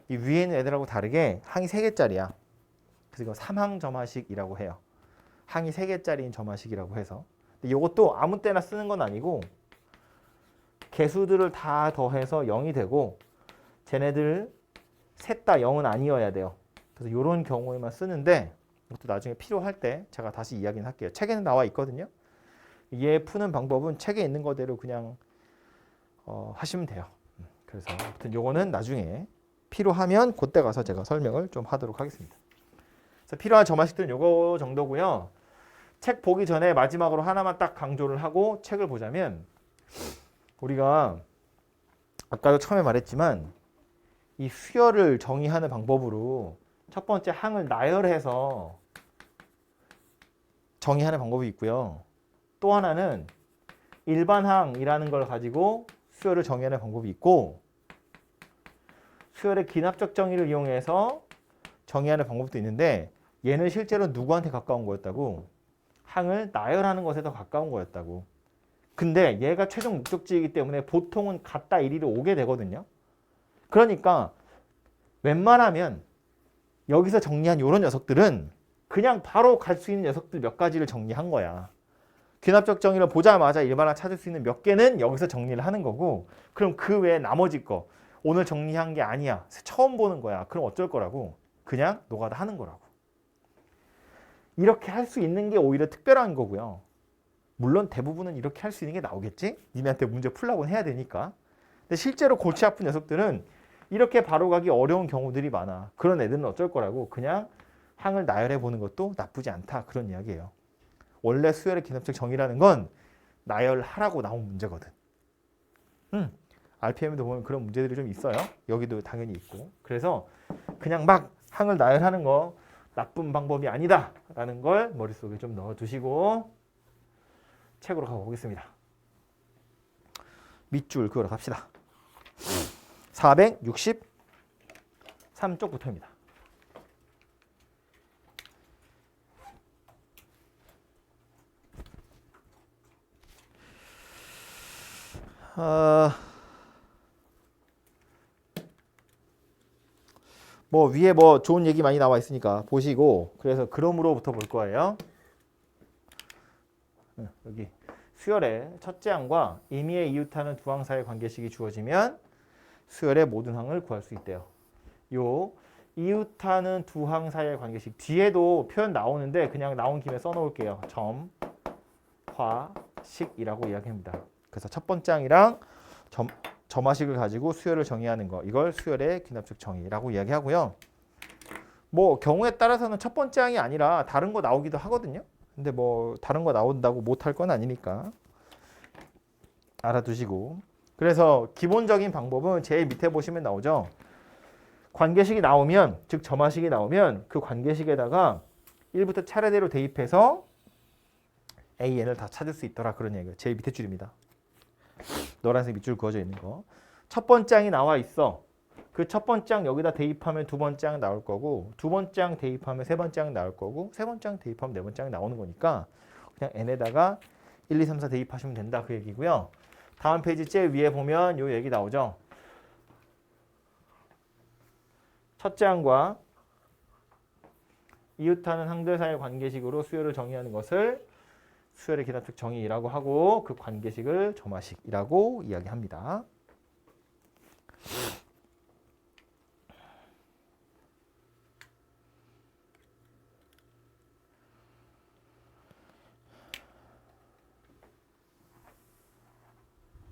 이 위에 있는 애들하고 다르게 항이 3개짜리야. 그래서 이거 3항 점화식이라고 해요. 항이 3개짜리인 점화식이라고 해서. 근데 이것도 아무 때나 쓰는 건 아니고 개수들을 다 더해서 0이 되고 쟤네들 셋 다 0은 아니어야 돼요. 그래서 이런 경우에만 쓰는데 이것도 나중에 필요할 때 제가 다시 이야기는 할게요. 책에는 나와 있거든요. 얘 푸는 방법은 책에 있는 거대로 그냥 하시면 돼요. 그래서 아무튼 요거는 나중에 필요하면 그때 가서 제가 설명을 좀 하도록 하겠습니다. 그래서 필요한 점화식들은 요거 정도고요. 책 보기 전에 마지막으로 하나만 딱 강조를 하고 책을 보자면 우리가 아까도 처음에 말했지만 이 수열을 정의하는 방법으로 첫 번째 항을 나열해서 정의하는 방법이 있고요. 또 하나는 일반항이라는 걸 가지고 수열을 정의하는 방법이 있고 수열의 기납적 정의를 이용해서 정의하는 방법도 있는데 얘는 실제로 누구한테 가까운 거였다고? 항을 나열하는 것에 더 가까운 거였다고. 근데 얘가 최종 목적지이기 때문에 보통은 같다 1위로 오게 되거든요. 그러니까 웬만하면 여기서 정리한 이런 녀석들은 그냥 바로 갈 수 있는 녀석들 몇 가지를 정리한 거야. 귀납적 정의를 보자마자 일반항 찾을 수 있는 몇 개는 여기서 정리를 하는 거고 그럼 그 외에 나머지 거 오늘 정리한 게 아니야. 처음 보는 거야. 그럼 어쩔 거라고? 그냥 노가다 하는 거라고. 이렇게 할 수 있는 게 오히려 특별한 거고요. 물론 대부분은 이렇게 할 수 있는 게 나오겠지? 니네한테 문제 풀라고는 해야 되니까. 근데 실제로 골치 아픈 녀석들은 이렇게 바로 가기 어려운 경우들이 많아. 그런 애들은 어쩔 거라고? 그냥 항을 나열해 보는 것도 나쁘지 않다. 그런 이야기예요. 원래 수열의 기납적 정의라는 건 나열하라고 나온 문제거든. RPM에도 보면 그런 문제들이 좀 있어요. 여기도 당연히 있고. 그래서 그냥 막 항을 나열하는 거 나쁜 방법이 아니다 라는 걸 머릿속에 좀 넣어두시고 책으로 가보겠습니다. 밑줄 그으러 갑시다. 463쪽부터입니다. 뭐 위에 뭐 좋은 얘기 많이 나와 있으니까 보시고 그래서 그럼으로부터 볼 거예요. 여기 수열의 첫째 항과 임의에 이웃하는 두 항 사이의 관계식이 주어지면 수열의 모든 항을 구할 수 있대요. 요 이웃하는 두 항 사이의 관계식. 뒤에도 표현 나오는데 그냥 나온 김에 써놓을게요. 점화식이라고 이야기합니다. 그래서 첫 번째 항이랑 점화식을 가지고 수열을 정의하는 거. 이걸 수열의 귀납적 정의라고 이야기하고요. 뭐 경우에 따라서는 첫 번째 항이 아니라 다른 거 나오기도 하거든요. 근데 뭐 다른 거 나온다고 못할 건 아니니까 알아두시고. 그래서 기본적인 방법은 제일 밑에 보시면 나오죠. 관계식이 나오면, 즉 점화식이 나오면 그 관계식에다가 1부터 차례대로 대입해서 AN을 다 찾을 수 있더라. 그런 얘기예요. 제일 밑에 줄입니다. 노란색 밑줄 그어져 있는 거. 첫 번째 항이 나와 있어. 그 첫 번째 항 여기다 대입하면 두 번째 항 나올 거고, 두 번째 항 대입하면 세 번째 항 나올 거고, 세 번째 항 대입하면 네 번째 항 나오는 거니까 그냥 n에다가 1, 2, 3, 4 대입하시면 된다. 그 얘기고요. 다음 페이지 제일 위에 보면 요 얘기 나오죠. 첫째 항과 이웃하는 항들 사이의 관계식으로 수열을 정의하는 것을 수열의 기납적 정의라고 하고 그 관계식을 점화식이라고 이야기합니다.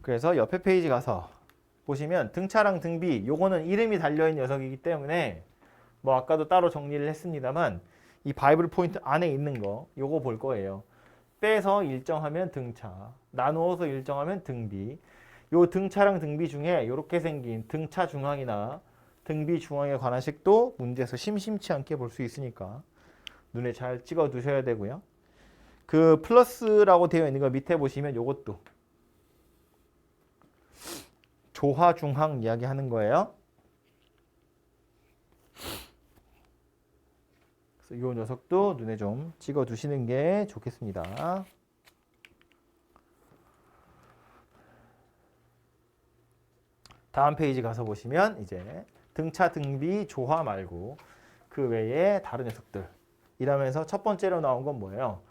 그래서 옆에 페이지 가서 보시면 등차랑 등비, 요거는 이름이 달려있는 녀석이기 때문에 뭐 아까도 따로 정리를 했습니다만 이 바이블 포인트 안에 있는 거 요거 볼 거예요. 빼서 일정하면 등차, 나누어서 일정하면 등비. 요 등차랑 등비 중에 이렇게 생긴 등차 중항이나 등비 중항에 관한 식도 문제에서 심심치 않게 볼 수 있으니까 눈에 잘 찍어 두셔야 되고요. 그 플러스라고 되어 있는 거 밑에 보시면 요것도 조화중항 이야기하는 거예요. 그래서 이 녀석도 눈에 좀 찍어 두시는 게 좋겠습니다. 다음 페이지 가서 보시면 이제 등차, 등비, 조화 말고 그 외에 다른 녀석들 이라면서 첫 번째로 나온 건 뭐예요?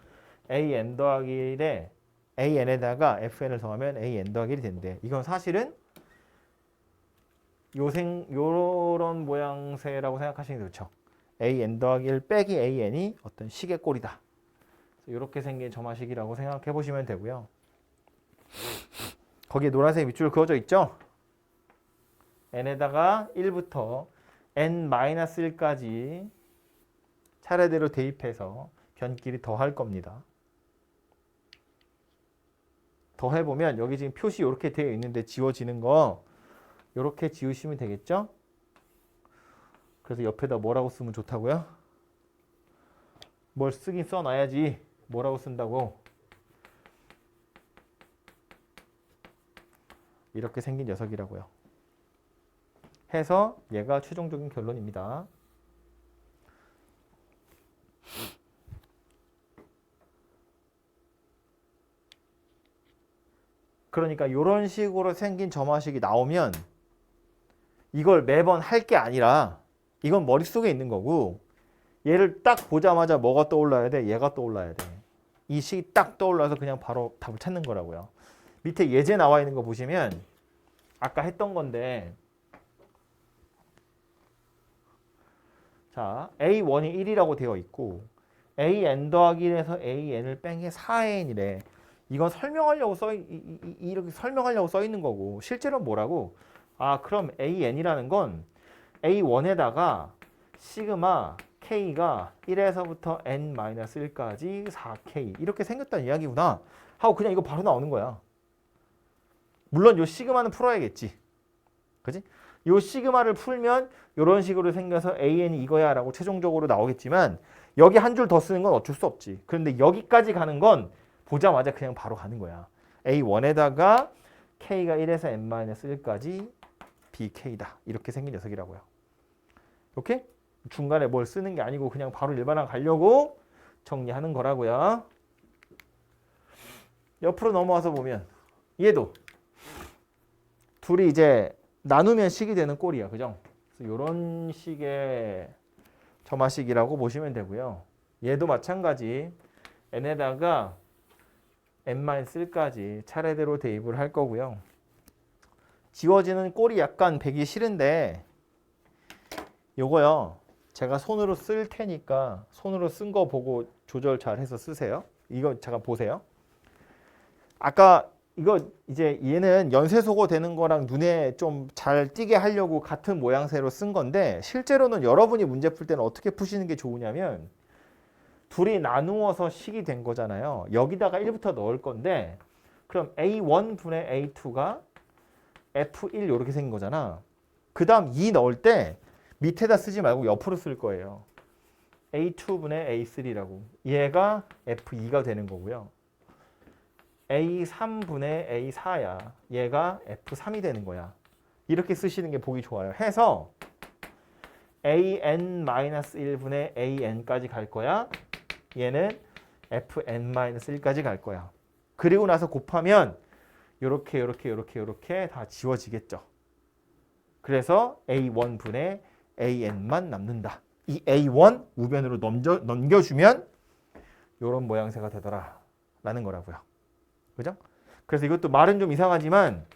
an 더하기 1에 an에다가 fn을 더하면 an 더하기 1이 된대. 이건 사실은 요런 모양새라고 생각하시는 게 좋죠. an 더하기 1 빼기 an이 어떤 식의 꼴이다. 이렇게 생긴 점화식이라고 생각해 보시면 되고요. 거기에 노란색 밑줄 그어져 있죠? n에다가 1부터 n-1까지 차례대로 대입해서 변끼리 더할 겁니다. 더해보면 여기 지금 표시 이렇게 되어 있는데 지워지는 거 이렇게 지우시면 되겠죠? 그래서 옆에다 뭐라고 쓰면 좋다고요? 뭘 쓰긴 써놔야지. 뭐라고 쓴다고? 이렇게 생긴 녀석이라고요. 해서 얘가 최종적인 결론입니다. 그러니까 이런 식으로 생긴 점화식이 나오면 이걸 매번 할 게 아니라 이건 머릿속에 있는 거고 얘를 딱 보자마자 뭐가 떠올라야 돼? 얘가 떠올라야 돼. 이 식이 딱 떠올라서 그냥 바로 답을 찾는 거라고요. 밑에 예제 나와 있는 거 보시면 아까 했던 건데 자, A1이 1이라고 되어 있고 AN 더하기 1에서 AN을 뺀 게 4AN이래. 이건 설명하려고 이렇게 설명하려고 써 있는 거고 실제로 뭐라고? 아, 그럼 AN이라는 건 A1에다가 시그마 K가 1에서부터 N-1까지 4K 이렇게 생겼다는 이야기구나 하고 그냥 이거 바로 나오는 거야. 물론 요 시그마는 풀어야겠지. 그지? 요 시그마를 풀면 이런 식으로 생겨서 AN이 이거야 라고 최종적으로 나오겠지만 여기 한 줄 더 쓰는 건 어쩔 수 없지. 그런데 여기까지 가는 건 보자마자 그냥 바로 가는 거야. A1에다가 K가 1에서 N-1까지 BK다. 이렇게 생긴 녀석이라고요. 오케이? 중간에 뭘 쓰는 게 아니고 그냥 바로 일반항 가려고 정리하는 거라고요. 옆으로 넘어와서 보면 얘도 둘이 이제 나누면 식이 되는 꼴이야. 그죠? 그래서 이런 식의 점화식이라고 보시면 되고요. 얘도 마찬가지 n에다가 n-1까지 차례대로 대입을 할 거고요. 지워지는 꼴이 약간 배기 싫은데 요거요. 제가 손으로 쓸 테니까 손으로 쓴 거 보고 조절 잘 해서 쓰세요. 이거 제가 보세요. 아까 이거 이제 얘는 연쇄소거 되는 거랑 눈에 좀 잘 띄게 하려고 같은 모양새로 쓴 건데 실제로는 여러분이 문제 풀 때는 어떻게 푸시는 게 좋으냐면 둘이 나누어서 식이 된 거잖아요. 여기다가 1부터 넣을 건데 그럼 A1분의 A2가 F1 이렇게 생긴 거잖아. 그 다음 2 넣을 때 밑에다 쓰지 말고 옆으로 쓸 거예요. A2분의 A3라고. 얘가 F2가 되는 거고요. A3분의 A4야. 얘가 F3이 되는 거야. 이렇게 쓰시는 게 보기 좋아요. 해서 AN-1분의 AN까지 갈 거야. 얘는 FN-1까지 갈 거야. 그리고 나서 곱하면 요렇게 다 지워지겠죠. 그래서 A1분의 AN만 남는다. 이 A1 우변으로 넘겨주면 요런 모양새가 되더라 라는 거라고요. 그죠? 그래서 이것도 말은 좀 이상하지만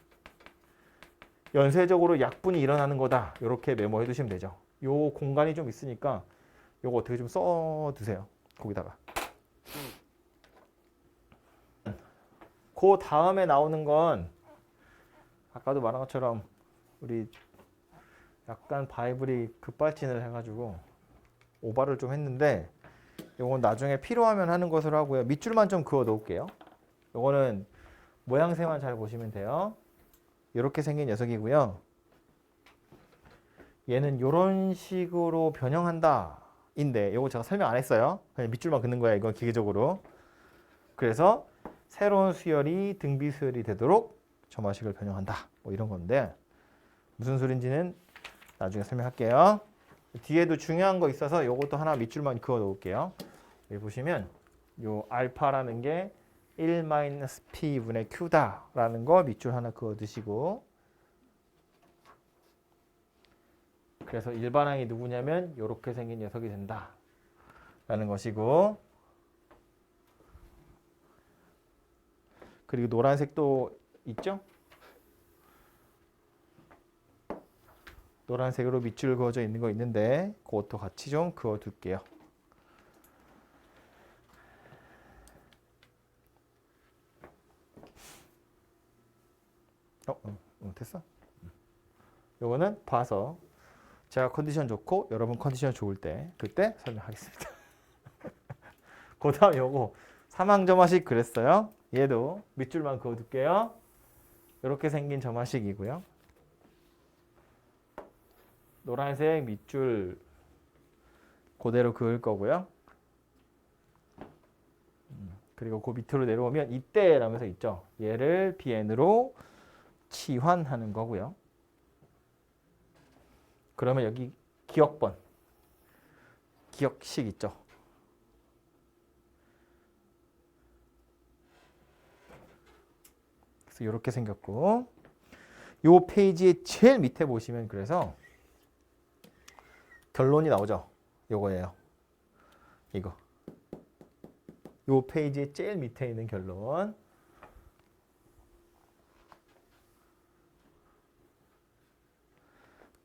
연쇄적으로 약분이 일어나는 거다. 이렇게 메모해 두시면 되죠. 요 공간이 좀 있으니까 요거 어떻게 좀 써두세요. 거기다가. 그 다음에 나오는 건 아까도 말한 것처럼 우리 약간 바이블이 급발진을 해가지고 오바를 좀 했는데 요건 나중에 필요하면 하는 것으로 하고요. 밑줄만 좀 그어 놓을게요. 요거는 모양새만 잘 보시면 돼요. 이렇게 생긴 녀석이고요. 얘는 이런 식으로 변형한다 인데 요거 제가 설명 안 했어요. 그냥 밑줄만 긋는 거야. 이건 기계적으로. 그래서 새로운 수열이 등비 수열이 되도록 점화식을 변형한다. 뭐 이런 건데 무슨 소린지는 나중에 설명할게요. 뒤에도 중요한 거 있어서 요것도 하나 밑줄만 그어 놓을게요. 여기 보시면 요 알파라는 게 1-p분의 q다라는 거 밑줄 하나 그어 두시고 그래서 일반항이 누구냐면 이렇게 생긴 녀석이 된다라는 것이고 그리고 노란색도 있죠? 노란색으로 밑줄 그어져 있는 거 있는데 그것도 같이 좀 그어 둘게요. 됐어? 요거는 봐서 제가 컨디션 좋고 여러분 컨디션 좋을 때 그때 설명하겠습니다. 그 다음 요거 사망점화식 그랬어요. 얘도 밑줄만 그어둘게요. 이렇게 생긴 점화식이고요. 노란색 밑줄 그대로 그을 거고요. 그리고 그 밑으로 내려오면 이때라면서 있죠. 얘를 BN으로 치환하는 거고요. 그러면 여기 기억번, 기억식 있죠. 그래서 이렇게 생겼고 요 페이지의 제일 밑에 보시면 그래서 결론이 나오죠. 요거예요. 이거. 요 페이지의 제일 밑에 있는 결론.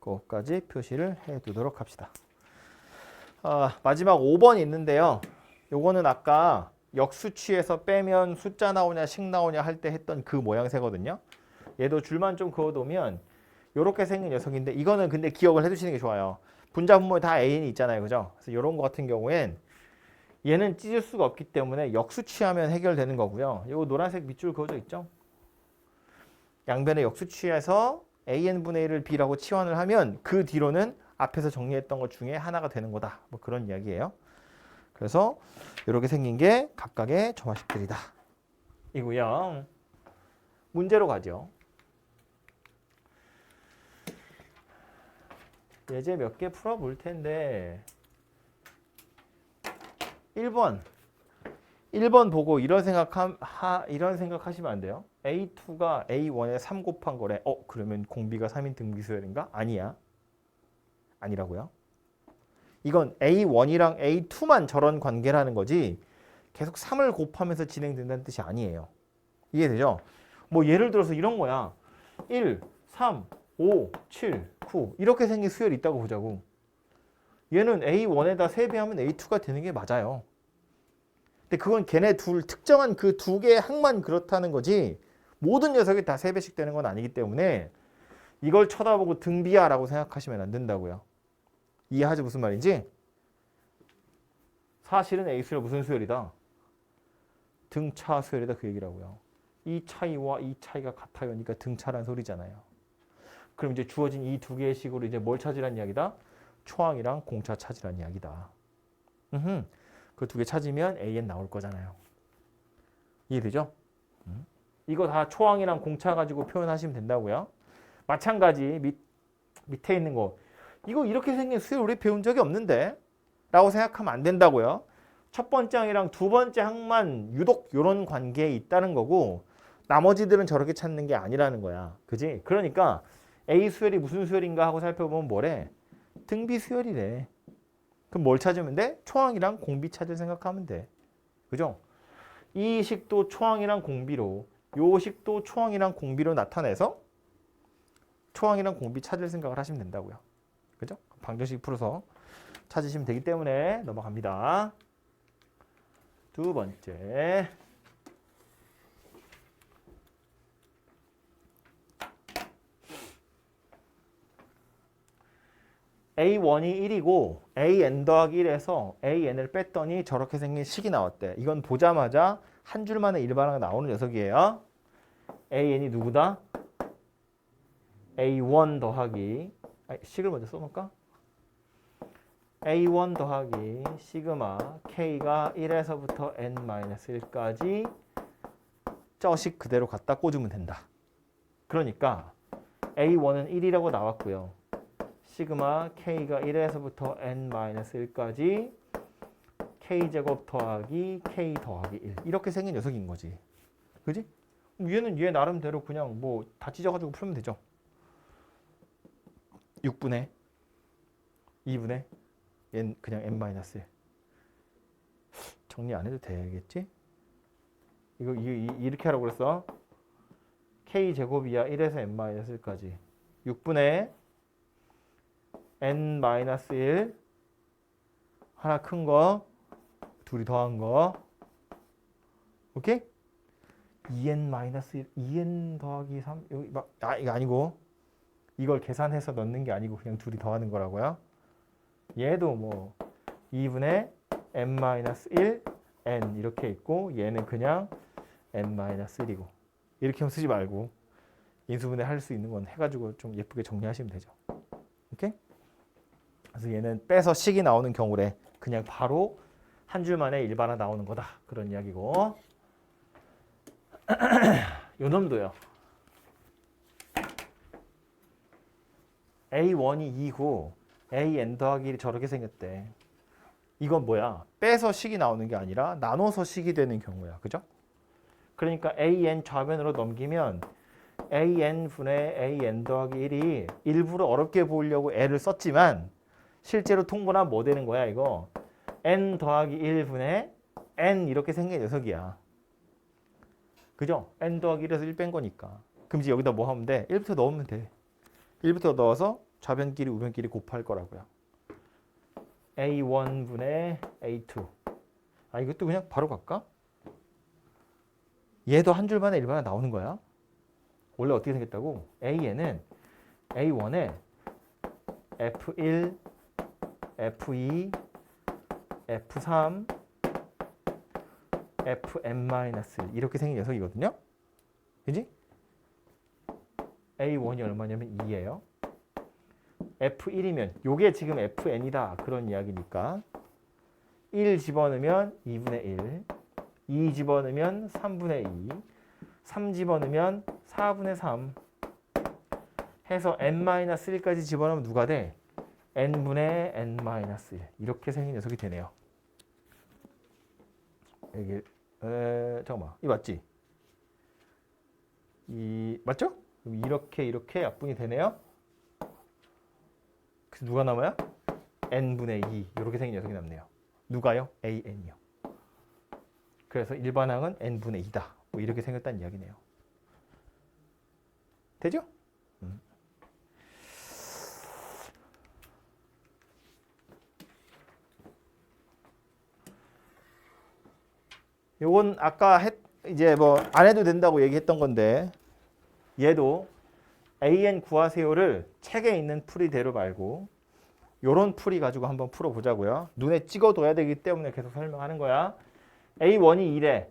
그거까지 표시를 해두도록 합시다. 마지막 5번 있는데요. 요거는 아까 역수치에서 빼면 숫자 나오냐 식 나오냐 할 때 했던 그 모양새거든요. 얘도 줄만 좀 그어두면 요렇게 생긴 녀석인데 이거는 근데 기억을 해두시는 게 좋아요. 분자 분모에 다 A는 있잖아요. 그죠? 그래서 이런 거 같은 경우엔 얘는 찢을 수가 없기 때문에 역수치하면 해결되는 거고요. 이거 노란색 밑줄 그어져 있죠? 양변에 역수치해서 AN분의 1을 B라고 치환을 하면 그 뒤로는 앞에서 정리했던 것 중에 하나가 되는 거다. 뭐 그런 이야기예요. 그래서 이렇게 생긴 게 각각의 점화식들이다. 이고요. 문제로 가죠. 예제 몇 개 풀어볼 텐데 1번 보고 이런 생각하시면 안 돼요. A2가 A1에 3 곱한 거래. 그러면 공비가 3인 등비수열인가? 아니야. 아니라고요. 이건 A1이랑 A2만 저런 관계라는 거지 계속 3을 곱하면서 진행된다는 뜻이 아니에요. 이해되죠? 뭐 예를 들어서 이런 거야. 1, 3, 5, 7, 9 이렇게 생긴 수열이 있다고 보자고. 얘는 A1에다 3배하면 A2가 되는 게 맞아요. 근데 그건 걔네 둘 특정한 그 두 개의 항만 그렇다는 거지 모든 녀석이 다 3배씩 되는 건 아니기 때문에 이걸 쳐다보고 등비하라고 생각하시면 안 된다고요. 이해하지 무슨 말인지? 사실은 A 수열 무슨 수열이다? 등차 수열이다 그 얘기라고요. 이 차이와 이 차이가 같아요. 그러니까 등차란 소리잖아요. 그럼 이제 주어진 이 두 개의 식으로 이제 뭘 찾으란 이야기다? 초항이랑 공차 찾으란 이야기다. 그 두 개 찾으면 AN 나올 거잖아요. 이해되죠? 이거 다 초항이랑 공차 가지고 표현하시면 된다고요. 마찬가지 밑에 있는 거 이거 이렇게 생긴 수열 우리 배운 적이 없는데 라고 생각하면 안 된다고요. 첫 번째 항이랑 두 번째 항만 유독 이런 관계에 있다는 거고 나머지들은 저렇게 찾는 게 아니라는 거야. 그지? 그러니까 A 수열이 무슨 수열인가 하고 살펴보면 뭐래? 등비 수열이래. 그럼 뭘 찾으면 돼? 초항이랑 공비 찾을 생각하면 돼. 그죠? 이 식도 초항이랑 공비로 요 식도 초항이랑 공비로 나타내서 초항이랑 공비 찾을 생각을 하시면 된다고요. 그죠? 방정식 풀어서 찾으시면 되기 때문에 넘어갑니다. 두 번째. A1이 1이고 AN 더하기 1에서 AN을 뺐더니 저렇게 생긴 식이 나왔대. 이건 보자마자 한 줄 만에 일반화가 나오는 녀석이에요. AN이 누구다? A1 더하기 식을 먼저 써볼까? A1 더하기 시그마 K가 1에서부터 N-1까지 저식 그대로 갖다 꽂으면 된다. 그러니까 A1은 1이라고 나왔고요. 시그마 K가 1에서부터 N-1까지 K제곱 더하기 K 더하기 1 이렇게 생긴 녀석인 거지. 그지? 얘는 얘 나름대로 그냥 뭐 다 찢어가지고 풀면 되죠. 6분의 2분의 N 그냥 N-1 정리 안 해도 되겠지? 이거 이렇게 하라고 그랬어. K제곱이야 1에서 N-1까지 6분의 N-1 하나 큰 거 둘이 더한 거 오케이? 2N-1 2N 더하기 3 여기 이거 아니고 이걸 계산해서 넣는 게 아니고 그냥 둘이 더하는 거라고요. 얘도 뭐 2분의 N-1 N 이렇게 있고 얘는 그냥 N-1이고 이렇게 쓰지 말고 인수분해 할 수 있는 건 해가지고 좀 예쁘게 정리하시면 되죠. 오케이? 그래서 얘는 빼서 식이 나오는 경우래. 그냥 바로 한 줄 만에 일반화 나오는 거다. 그런 이야기고. 요 놈도요. A1이 2고 AN 더하기 1이 저렇게 생겼대. 이건 뭐야? 빼서 식이 나오는 게 아니라 나눠서 식이 되는 경우야. 그죠? 그러니까 AN 좌변으로 넘기면 AN분의 AN 더하기 1이 일부러 어렵게 보이려고 L을 썼지만 실제로 통분하면 뭐 되는 거야 이거? N 더하기 1분의 N 이렇게 생긴 녀석이야. 그죠? N 더하기 1에서 1 뺀 거니까. 그럼 이제 여기다 뭐 하면 돼? 1부터 넣으면 돼. 1부터 넣어서 좌변끼리 우변끼리 곱할 거라고요. A1분의 A2. 이것도 그냥 바로 갈까? 얘도 한 줄 만에 일반화 나오는 거야. 원래 어떻게 생겼다고? AN은 A1에 F1, F2, F3, Fn-1 이렇게 생긴 녀석이거든요. 그지? A1이 얼마냐면 2예요. F1이면 요게 지금 Fn이다. 그런 이야기니까 1 집어넣으면 2분의 1, 2 집어넣으면 3분의 2, 3 집어넣으면 4분의 3 해서 n-1까지 집어넣으면 누가 돼? n분의 n-1 이렇게 생긴 녀석이 되네요. 이게 잠깐만 이 맞지? 이 맞죠? 그럼 이렇게 약분이 되네요. 그래서 누가 남아요? n분의 2 이렇게 생긴 녀석이 남네요. 누가요? an이요. 그래서 일반항은 n분의 2다. 뭐 이렇게 생겼다는 이야기네요. 되죠? 요건 아까 이제 뭐 안 해도 된다고 얘기했던 건데 얘도 AN 구하세요를 책에 있는 풀이대로 말고 요런 풀이 가지고 한번 풀어보자고요. 눈에 찍어둬야 되기 때문에 계속 설명하는 거야. A1이 1에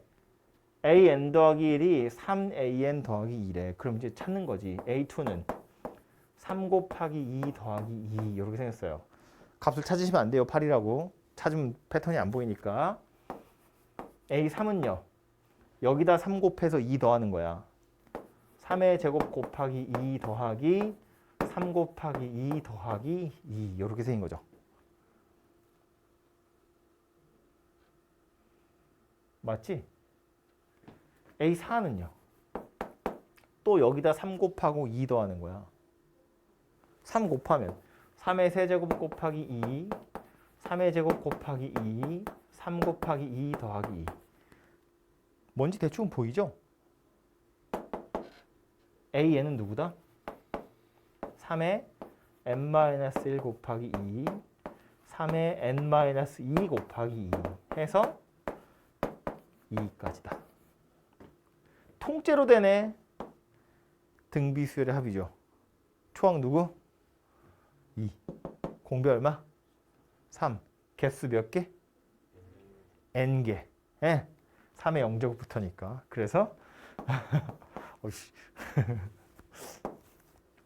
AN 더하기 1이 3AN 더하기 2래. 그럼 이제 찾는 거지. A2는 3 곱하기 2 더하기 2 이렇게 생겼어요. 값을 찾으시면 안 돼요. 8이라고. 찾으면 패턴이 안 보이니까. A3은요. 여기다 3 곱해서 2 더하는 거야. 3의 제곱 곱하기 2 더하기 3 곱하기 2 더하기 2 이렇게 생긴 거죠. 맞지? A4는요. 또 여기다 3 곱하고 2 더하는 거야. 3 곱하면 3의 세제곱 곱하기 2, 3의 제곱 곱하기 2, 3 곱하기 2 더하기 2. 뭔지 대충 보이죠? A는 누구다? 3의 n-1 곱하기 2, 3의 n-2 곱하기 2 해서 2까지다. 통째로 되네. 등비수열의 합이죠. 초항 누구? 2. 공배 얼마? 3. 개수 몇 개? n개. 예. 3의 0제곱부터니까. 그래서 어이씨.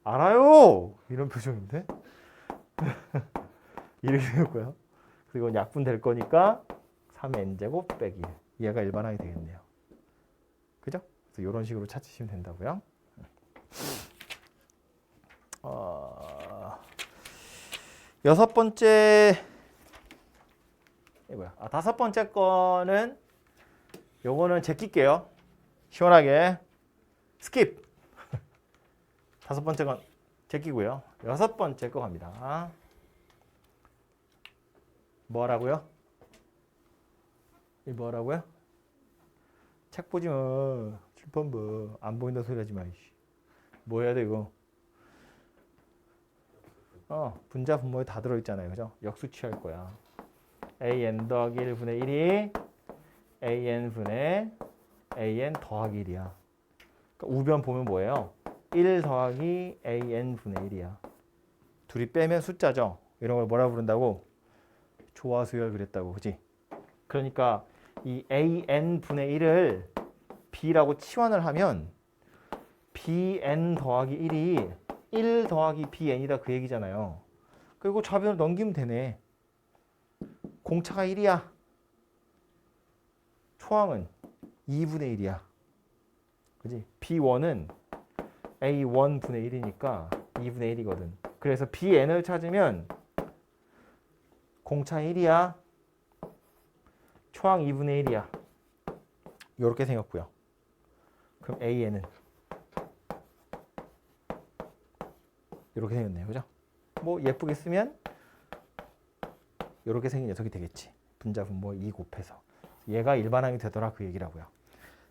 알아요. 이런 표정인데. 이렇게 되고요. 그리고 약분 될 거니까 3의 n제곱 빼기 1. 얘가 일반항이 되겠네요. 그죠? 그래서 이런 식으로 찾으시면 된다고요. 여섯 번째, 이게 뭐야? 다섯 번째 거는 요거는 제낄게요. 시원하게 스킵. 다섯 번째 건 제끼고요. 여섯 번째 거 갑니다. 뭐라고요? 이 뭐라고요? 책 보지 마. 칠판 봐. 안 보인다 소리 하지 마. 뭐 해야 돼 이거? 분자 분모에 다 들어있잖아요. 그죠? 역수 취할 거야. AN 더하기 1분의 1이 AN분의 AN 더하기 1이야. 그러니까 우변 보면 뭐예요? 1 더하기 AN분의 1이야. 둘이 빼면 숫자죠. 이런 걸 뭐라 부른다고? 조화수열 그랬다고. 그지? 그러니까 이 AN분의 1을 B라고 치환을 하면 BN 더하기 1이 1 더하기 BN이다 그 얘기잖아요. 그리고 좌변을 넘기면 되네. 공차가 1이야. 초항은 2분의 1이야. 그지? B1은 A1분의 1이니까 2분의 1이거든. 그래서 BN을 찾으면 공차 1이야. 초항 2분의 1이야. 이렇게 생겼고요. 그럼 AN은 이렇게 생겼네요. 그죠? 뭐 예쁘게 쓰면 이렇게 생긴 녀석이 되겠지. 분자 분모 2 곱해서. 얘가 일반항이 되더라 그 얘기라고요.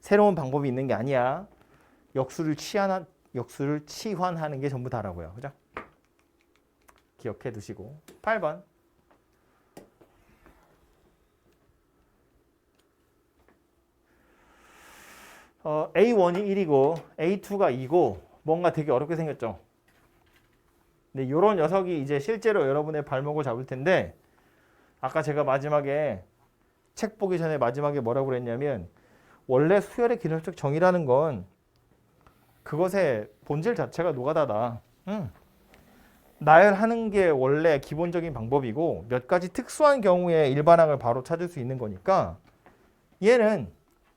새로운 방법이 있는 게 아니야. 역수를 치환하는 게 전부 다라고요. 그죠? 기억해 두시고. 8번. A1이 1이고 A2가 2고 뭔가 되게 어렵게 생겼죠. 근데 이런 녀석이 이제 실제로 여러분의 발목을 잡을 텐데 아까 제가 마지막에 책 보기 전에 마지막에 뭐라고 그랬냐면 원래 수열의 기능적 정의라는 건 그것의 본질 자체가 노가다다. 나열하는 게 원래 기본적인 방법이고 몇 가지 특수한 경우에 일반항을 바로 찾을 수 있는 거니까 얘는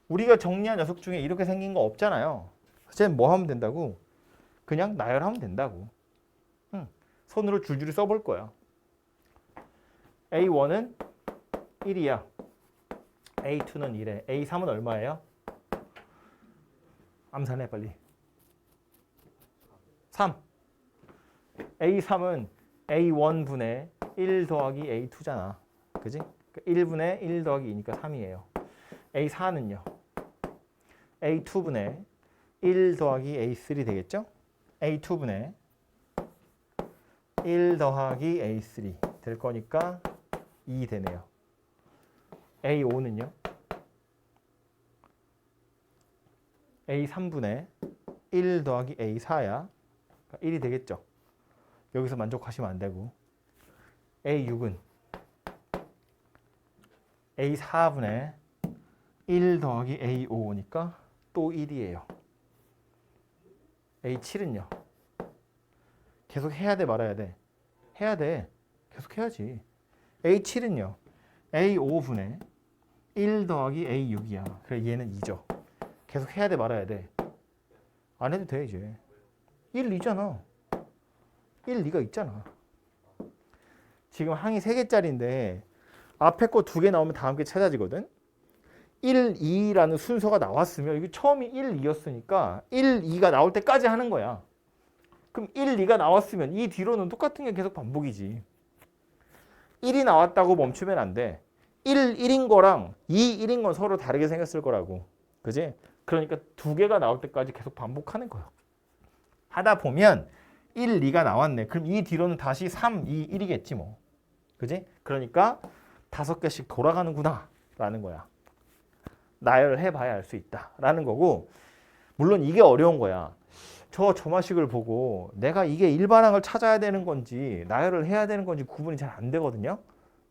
우리가 정리한 녀석 중에 이렇게 생긴 거 없잖아요. 쟤는 뭐 하면 된다고? 그냥 나열하면 된다고. 손으로 줄줄이 써볼 거야. A1은 1이야. A2는 2래. A3은 얼마예요? 암산해 빨리. 3. A3은 A1분의 1 더하기 A2잖아. 그지? 1분의 1 더하기 2니까 3이에요. A4는요. A2분의 1 더하기 A3 되겠죠? A2분의 1 더하기 A3 될 거니까 2 되네요. A5는요. A3분의 1 더하기 A4야. 그러니까 1이 되겠죠. 여기서 만족하시면 안 되고 A6은 A4분의 1 더하기 A5니까 또 1이에요. A7은요. 계속 해야 돼 말아야 돼? 해야 돼. 계속 해야지. A7은요. A5분의 1 더하기 A6이야. 그래 얘는 2죠. 계속 해야 돼 말아야 돼? 안 해도 돼 이제. 1, 2잖아. 1, 2가 있잖아. 지금 항이 3개짜리인데 앞에 거 2개 나오면 다음 게 찾아지거든. 1, 2라는 순서가 나왔으면 이게 처음이 1, 2였으니까 1, 2가 나올 때까지 하는 거야. 그럼 1, 2가 나왔으면 이 뒤로는 똑같은 게 계속 반복이지. 1이 나왔다고 멈추면 안 돼. 1, 1인 거랑 2, 1인 건 서로 다르게 생겼을 거라고. 그지? 그러니까 2개가 나올 때까지 계속 반복하는 거야. 하다 보면 1, 2가 나왔네. 그럼 이 뒤로는 다시 3, 2, 1이겠지 뭐. 그지? 그러니까 5개씩 돌아가는구나 라는 거야. 나열을 해봐야 알 수 있다 라는 거고, 물론 이게 어려운 거야. 저 점화식을 보고 내가 이게 일반항을 찾아야 되는 건지 나열을 해야 되는 건지 구분이 잘 안 되거든요.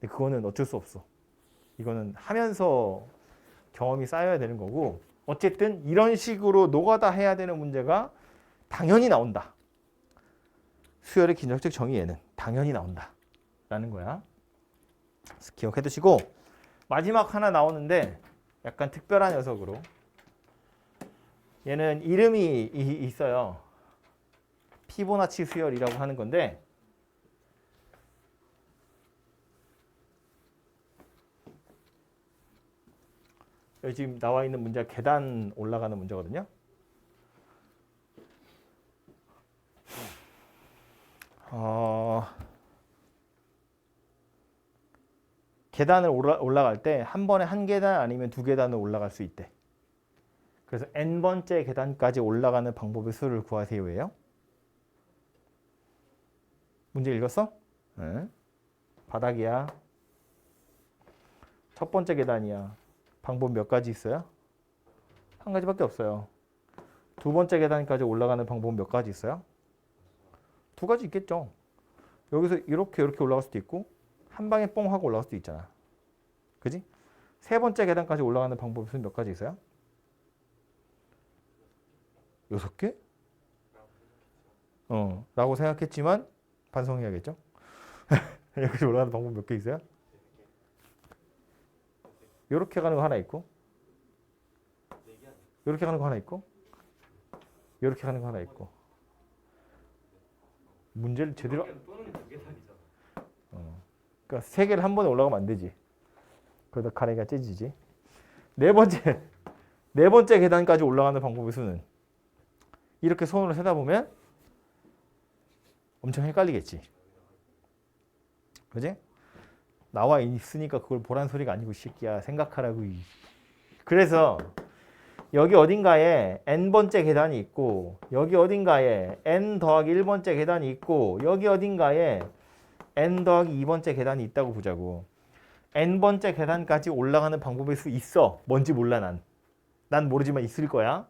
근데 그거는 어쩔 수 없어. 이거는 하면서 경험이 쌓여야 되는 거고, 어쨌든 이런 식으로 노가다 해야 되는 문제가 당연히 나온다. 수열의 기능적 정의에는 당연히 나온다 라는 거야. 그래서 기억해 두시고, 마지막 하나 나오는데 약간 특별한 녀석으로, 얘는 이름이 있어요. 피보나치 수열이라고 하는 건데, 여기 지금 나와 있는 문제가 계단 올라가는 문제거든요. 계단을 올라갈 때 한 번에 한 계단 아니면 2계단을 올라갈 수 있대. 그래서 n번째 계단까지 올라가는 방법의 수를 구하세요예요. 문제 읽었어? 응. 바닥이야. 첫 번째 계단이야. 방법 몇 가지 있어요? 한 가지밖에 없어요. 두 번째 계단까지 올라가는 방법 몇 가지 있어요? 2가지 있겠죠. 여기서 이렇게 올라갈 수도 있고 한 방에 뽕 하고 올라갈 수도 있잖아. 그지? 세 번째 계단까지 올라가는 방법이 몇 가지 있어요? 6개? 라고 생각했지만 반성해야겠죠? 여기까지 올라가는 방법 몇 개 있어요? 이렇게 가는 거 하나 있고, 이렇게 가는 거 하나 있고, 이렇게 가는 거 하나 있고. 문제를 제대로. 그러니까 3개를 한 번에 올라가면 안 되지. 그러다 가래가 째지지. 네 번째 계단까지 올라가는 방법의 수는, 이렇게 손으로 세다 보면 엄청 헷갈리겠지. 그지? 나와 있으니까 그걸 보란 소리가 아니고, 이 새끼야. 생각하라고. 그래서 여기 어딘가에 n번째 계단이 있고, 여기 어딘가에 n 더하기 1번째 계단이 있고, 여기 어딘가에 n 더하기 2번째 계단이 있다고 보자고. n번째 계단까지 올라가는 방법의 수 있어. 뭔지 몰라 난. 난 모르지만 있을 거야.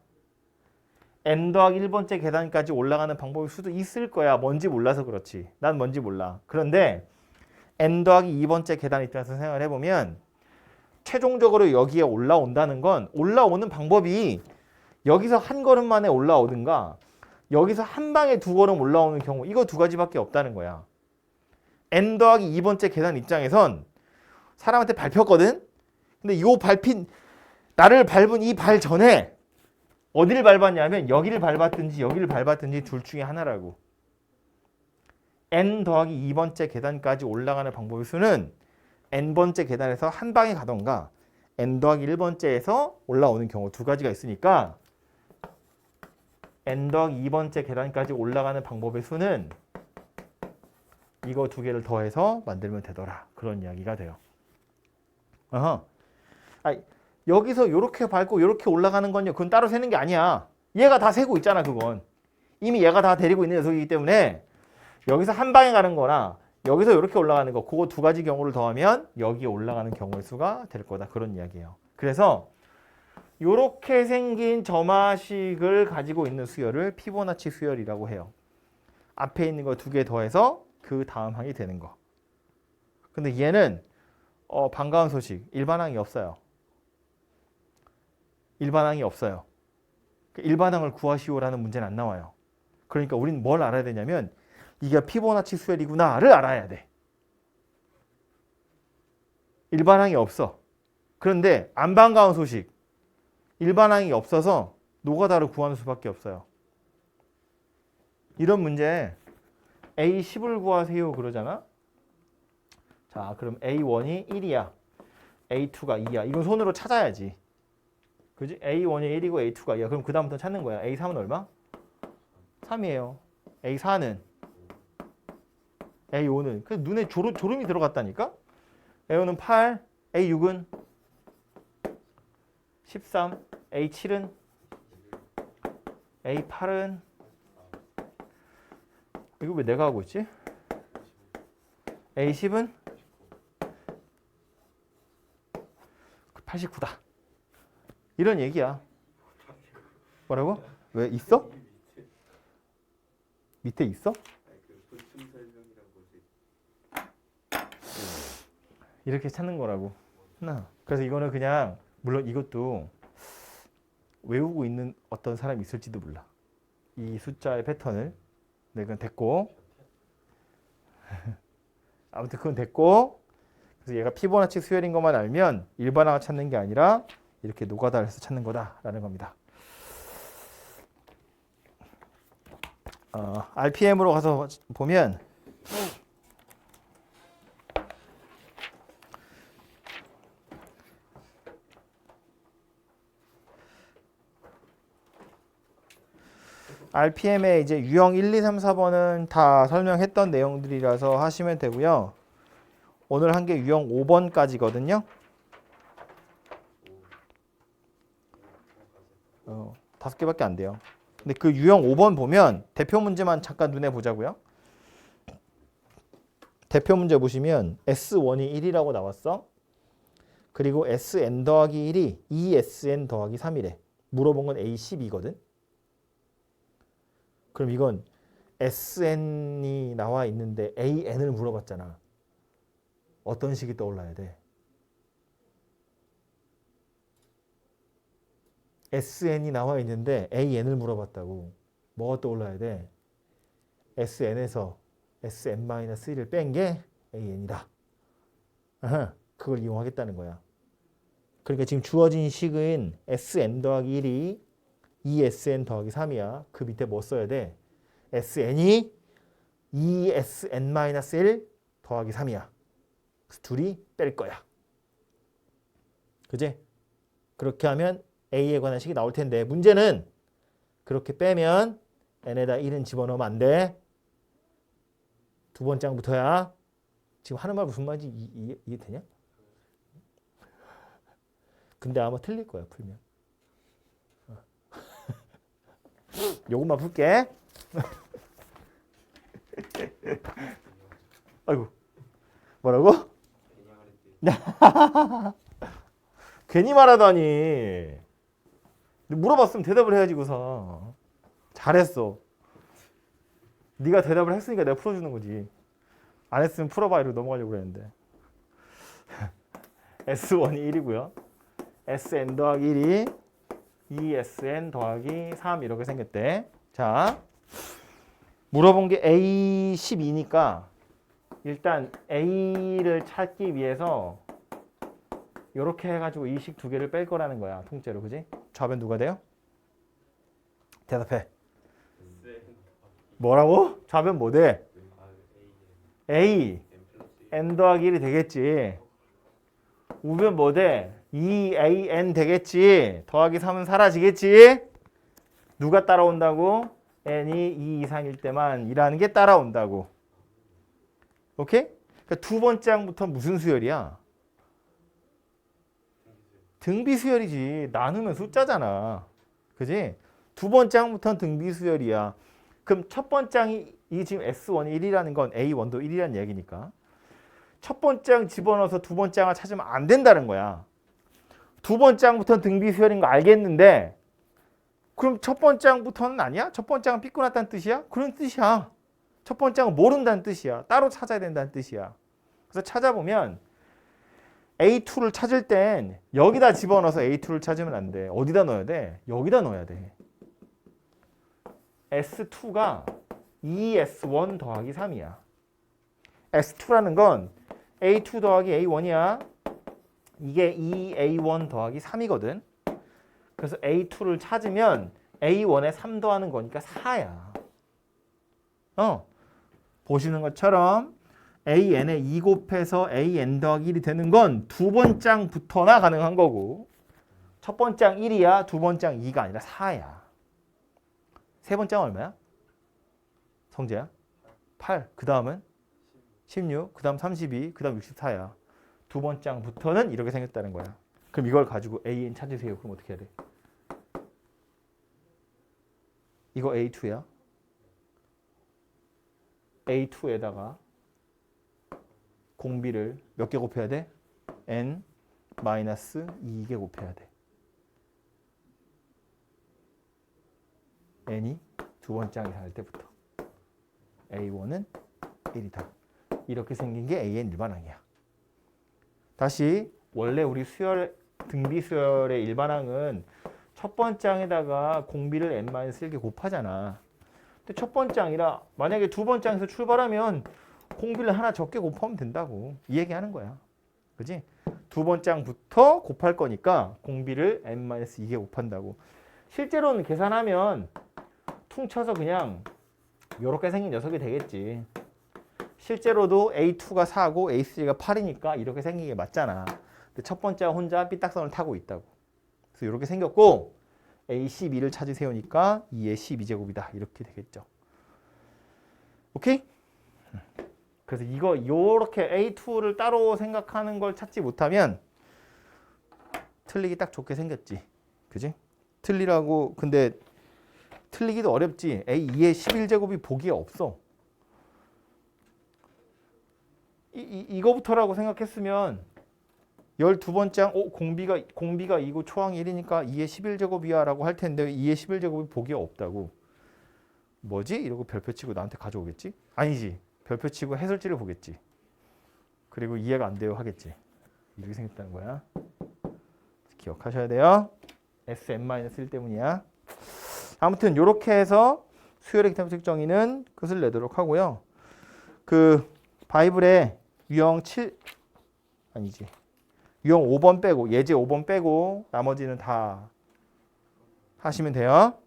n 더하기 1번째 계단까지 올라가는 방법의 수도 있을 거야. 뭔지 몰라서 그렇지. 난 뭔지 몰라. 그런데 n 더하기 2번째 계단 입장에서 생각을 해보면, 최종적으로 여기에 올라온다는 건, 올라오는 방법이 여기서 한 걸음 만에 올라오든가 여기서 한 방에 2걸음 올라오는 경우, 이거 2가지밖에 없다는 거야. n 더하기 2번째 계단 입장에선 사람한테 밟혔거든? 근데 나를 밟은 이 발 전에 어디를 밟았냐면 여기를 밟았든지 여기를 밟았든지 둘 중에 하나라고. n 더하기 2번째 계단까지 올라가는 방법의 수는 n번째 계단에서 한 방에 가던가 n 더하기 1번째에서 올라오는 경우 2가지가 있으니까, n 더하기 2번째 계단까지 올라가는 방법의 수는 이거 2개를 더해서 만들면 되더라. 그런 이야기가 돼요. 여기서 이렇게 밟고 이렇게 올라가는 건요, 그건 따로 세는 게 아니야. 얘가 다 세고 있잖아. 그건 이미 얘가 다 데리고 있는 녀석이기 때문에 여기서 한 방에 가는 거나 여기서 이렇게 올라가는 거, 그거 2가지 경우를 더하면 여기에 올라가는 경우의 수가 될 거다. 그런 이야기예요. 그래서 요렇게 생긴 점화식을 가지고 있는 수열을 피보나치 수열이라고 해요. 앞에 있는 거 두 개 더해서 그 다음 항이 되는 거. 근데 얘는 반가운 소식, 일반항이 없어요. 일반항이 없어요. 일반항을 구하시오라는 문제는 안 나와요. 그러니까 우리는 뭘 알아야 되냐면 이게 피보나치 수열이구나를 알아야 돼. 일반항이 없어. 그런데 안 반가운 소식, 일반항이 없어서 노가다를 구하는 수밖에 없어요. 이런 문제 A10을 구하세요 그러잖아. 자, 그럼 A1이 1이야. A2가 2야. 이건 손으로 찾아야지. 그지? A1이 1이고 A2가 2야. 그럼 그 다음부터 찾는 거야. A3은 얼마? 3이에요. A4는? A5는? 그래서 눈에 졸음이 들어갔다니까? A5는 8, A6은 13, A7은? A8은? 이거 왜 내가 하고 있지? A10은? 89다. 이런 얘기야. 뭐라고? 왜 있어? 밑에 있어? 이렇게 찾는 거라고. 그래서 이거는 그냥 물론 이것도 외우고 있는 어떤 사람이 있을지도 몰라. 이 숫자의 패턴을. 네, 그건 됐고. 아무튼 그건 됐고. 그래서 얘가 피보나치 수열인 것만 알면 일반항을 찾는 게 아니라 이렇게 노가다를 해서 찾는 거다라는 겁니다. RPM으로 가서 보면 RPM의 이제 유형 1, 2, 3, 4번은 다 설명했던 내용들이라서 하시면 되고요. 오늘 한 게 유형 5번까지거든요. 5개밖에 안 돼요. 근데 그 유형 5번 보면 대표 문제만 잠깐 눈에 보자고요. 대표 문제 보시면 S1이 1이라고 나왔어. 그리고 SN 더하기 1이 2SN 더하기 3이래. 물어본 건 A12거든. 그럼 이건 SN이 나와 있는데 AN을 물어봤잖아. 어떤 식이 떠올라야 돼? SN이 나와 있는데 AN을 물어봤다고. 뭐가 떠올라야 돼? SN에서 SN-1을 뺀 게 AN이다. 그걸 이용하겠다는 거야. 그러니까 지금 주어진 식은 SN 더하기 1이 2SN 더하기 3이야. 그 밑에 뭐 써야 돼? SN이 2SN-1 더하기 3이야. 그래서 둘이 뺄 거야. 그지? 그렇게 하면 A에 관한 식이 나올 텐데 문제는 그렇게 빼면 N에다 1은 집어넣으면 안 돼. 두 번째 항부터야. 지금 하는 말 무슨 말인지 이해되냐? 근데 아마 틀릴 거야, 풀면. 요것만 풀게. 아이고. 뭐라고? 괜히 말하다니. 물어봤으면 대답을 해야지 우선. 잘했어. 네가 대답을 했으니까 내가 풀어주는 거지. 안 했으면 풀어봐 이러고 넘어가려고 그랬는데. S1이 1이고요. SN 더하기 1이 2SN 더하기 3 이렇게 생겼대. 자, 물어본 게 A12니까 일단 A를 찾기 위해서 이렇게 해가지고 이 식 두 개를 뺄 거라는 거야. 통째로. 그지? 좌변 누가 돼요? 대답해. 뭐라고? 좌변 뭐 돼? A N 더하기 1이 되겠지. 우변 뭐 돼? 2AN 되겠지. 더하기 3은 사라지겠지. 누가 따라온다고? N이 2 이상일 때만 이라는 게 따라온다고. 오케이? 그러니까 두 번째 항부터 무슨 수열이야? 등비수열이지. 나누면 숫자잖아. 그지? 두 번째 항부터는 등비수열이야. 그럼 첫 번째 항이 이 지금 S1이 1이라는 건 A1도 1이라는 얘기니까 첫 번째 항 집어넣어서 두 번째 항을 찾으면 안 된다는 거야. 두 번째 항부터는 등비 수열인 거 알겠는데 그럼 첫 번째 항부터는 아니야? 첫 번째 항은 삐꾸 났다는 뜻이야? 그런 뜻이야. 첫 번째 항은 모른다는 뜻이야. 따로 찾아야 된다는 뜻이야. 그래서 찾아보면 A2를 찾을 땐 여기다 집어넣어서 A2를 찾으면 안 돼. 어디다 넣어야 돼? 여기다 넣어야 돼. S2가 2S1 더하기 3이야. S2라는 건 A2 더하기 A1이야. 이게 2A1 더하기 3이거든. 그래서 A2를 찾으면 A1에 3 더하는 거니까 4야. 보시는 것처럼 AN에 2 곱해서 AN 더하기 1이 되는 건 두 번째 항부터나 가능한 거고 첫 번째 항 1이야. 두 번째 항 2가 아니라 4야. 세 번째 항 얼마야? 성재야? 8. 그 다음은? 16. 그 다음 32. 그 다음 64야. 두 번째 항부터는 이렇게 생겼다는 거야. 그럼 이걸 가지고 AN 찾으세요. 그럼 어떻게 해야 돼? 이거 A2야. A2에다가 공비를 몇 개 곱해야 돼? N-2개 곱해야 돼. N이 두 번째 항 이상할 때부터. A1은 1이다. 이렇게 생긴 게 AN 일반항이야. 다시 원래 우리 수열 등비 수열의 일반항은 첫 번째 항에다가 공비를 n-1개 곱하잖아. 근데 첫 번째 항이라 만약에 두 번째 항에서 출발하면 공비를 하나 적게 곱하면 된다고 이 얘기하는 거야. 그지? 두 번째 항부터 곱할 거니까 공비를 n-2개 곱한다고. 실제로는 계산하면 퉁쳐서 그냥 이렇게 생긴 녀석이 되겠지. 실제로도 A2가 4고 A3가 8이니까 이렇게 생긴 게 맞잖아. 근데 첫 번째가 혼자 삐딱선을 타고 있다고. 그래서 이렇게 생겼고 A12를 찾으세요니까 2의 12제곱이다. 이렇게 되겠죠. 오케이? 그래서 요렇게 A2를 따로 생각하는 걸 찾지 못하면 틀리기 딱 좋게 생겼지. 그지? 틀리라고 근데 틀리기도 어렵지. A2의 11제곱이 보기에 없어. 이거부터라고 생각했으면 12번째 항, 공비가 2고 초항이 1이니까 2의 11제곱이야 라고 할 텐데 2의 11제곱이 보기에 없다고. 뭐지? 이러고 별표 치고 나한테 가져오겠지? 아니지. 별표 치고 해설지를 보겠지. 그리고 이해가 안 돼요 하겠지. 이렇게 생겼다는 거야. 기억하셔야 돼요. Sn-1 때문이야. 아무튼 이렇게 해서 수열의 기타법칙 정의는 끝을 내도록 하고요. 그 바이블에 유형 7 아니지. 유형 5번 빼고 예제 5번 빼고 나머지는 다 하시면 돼요.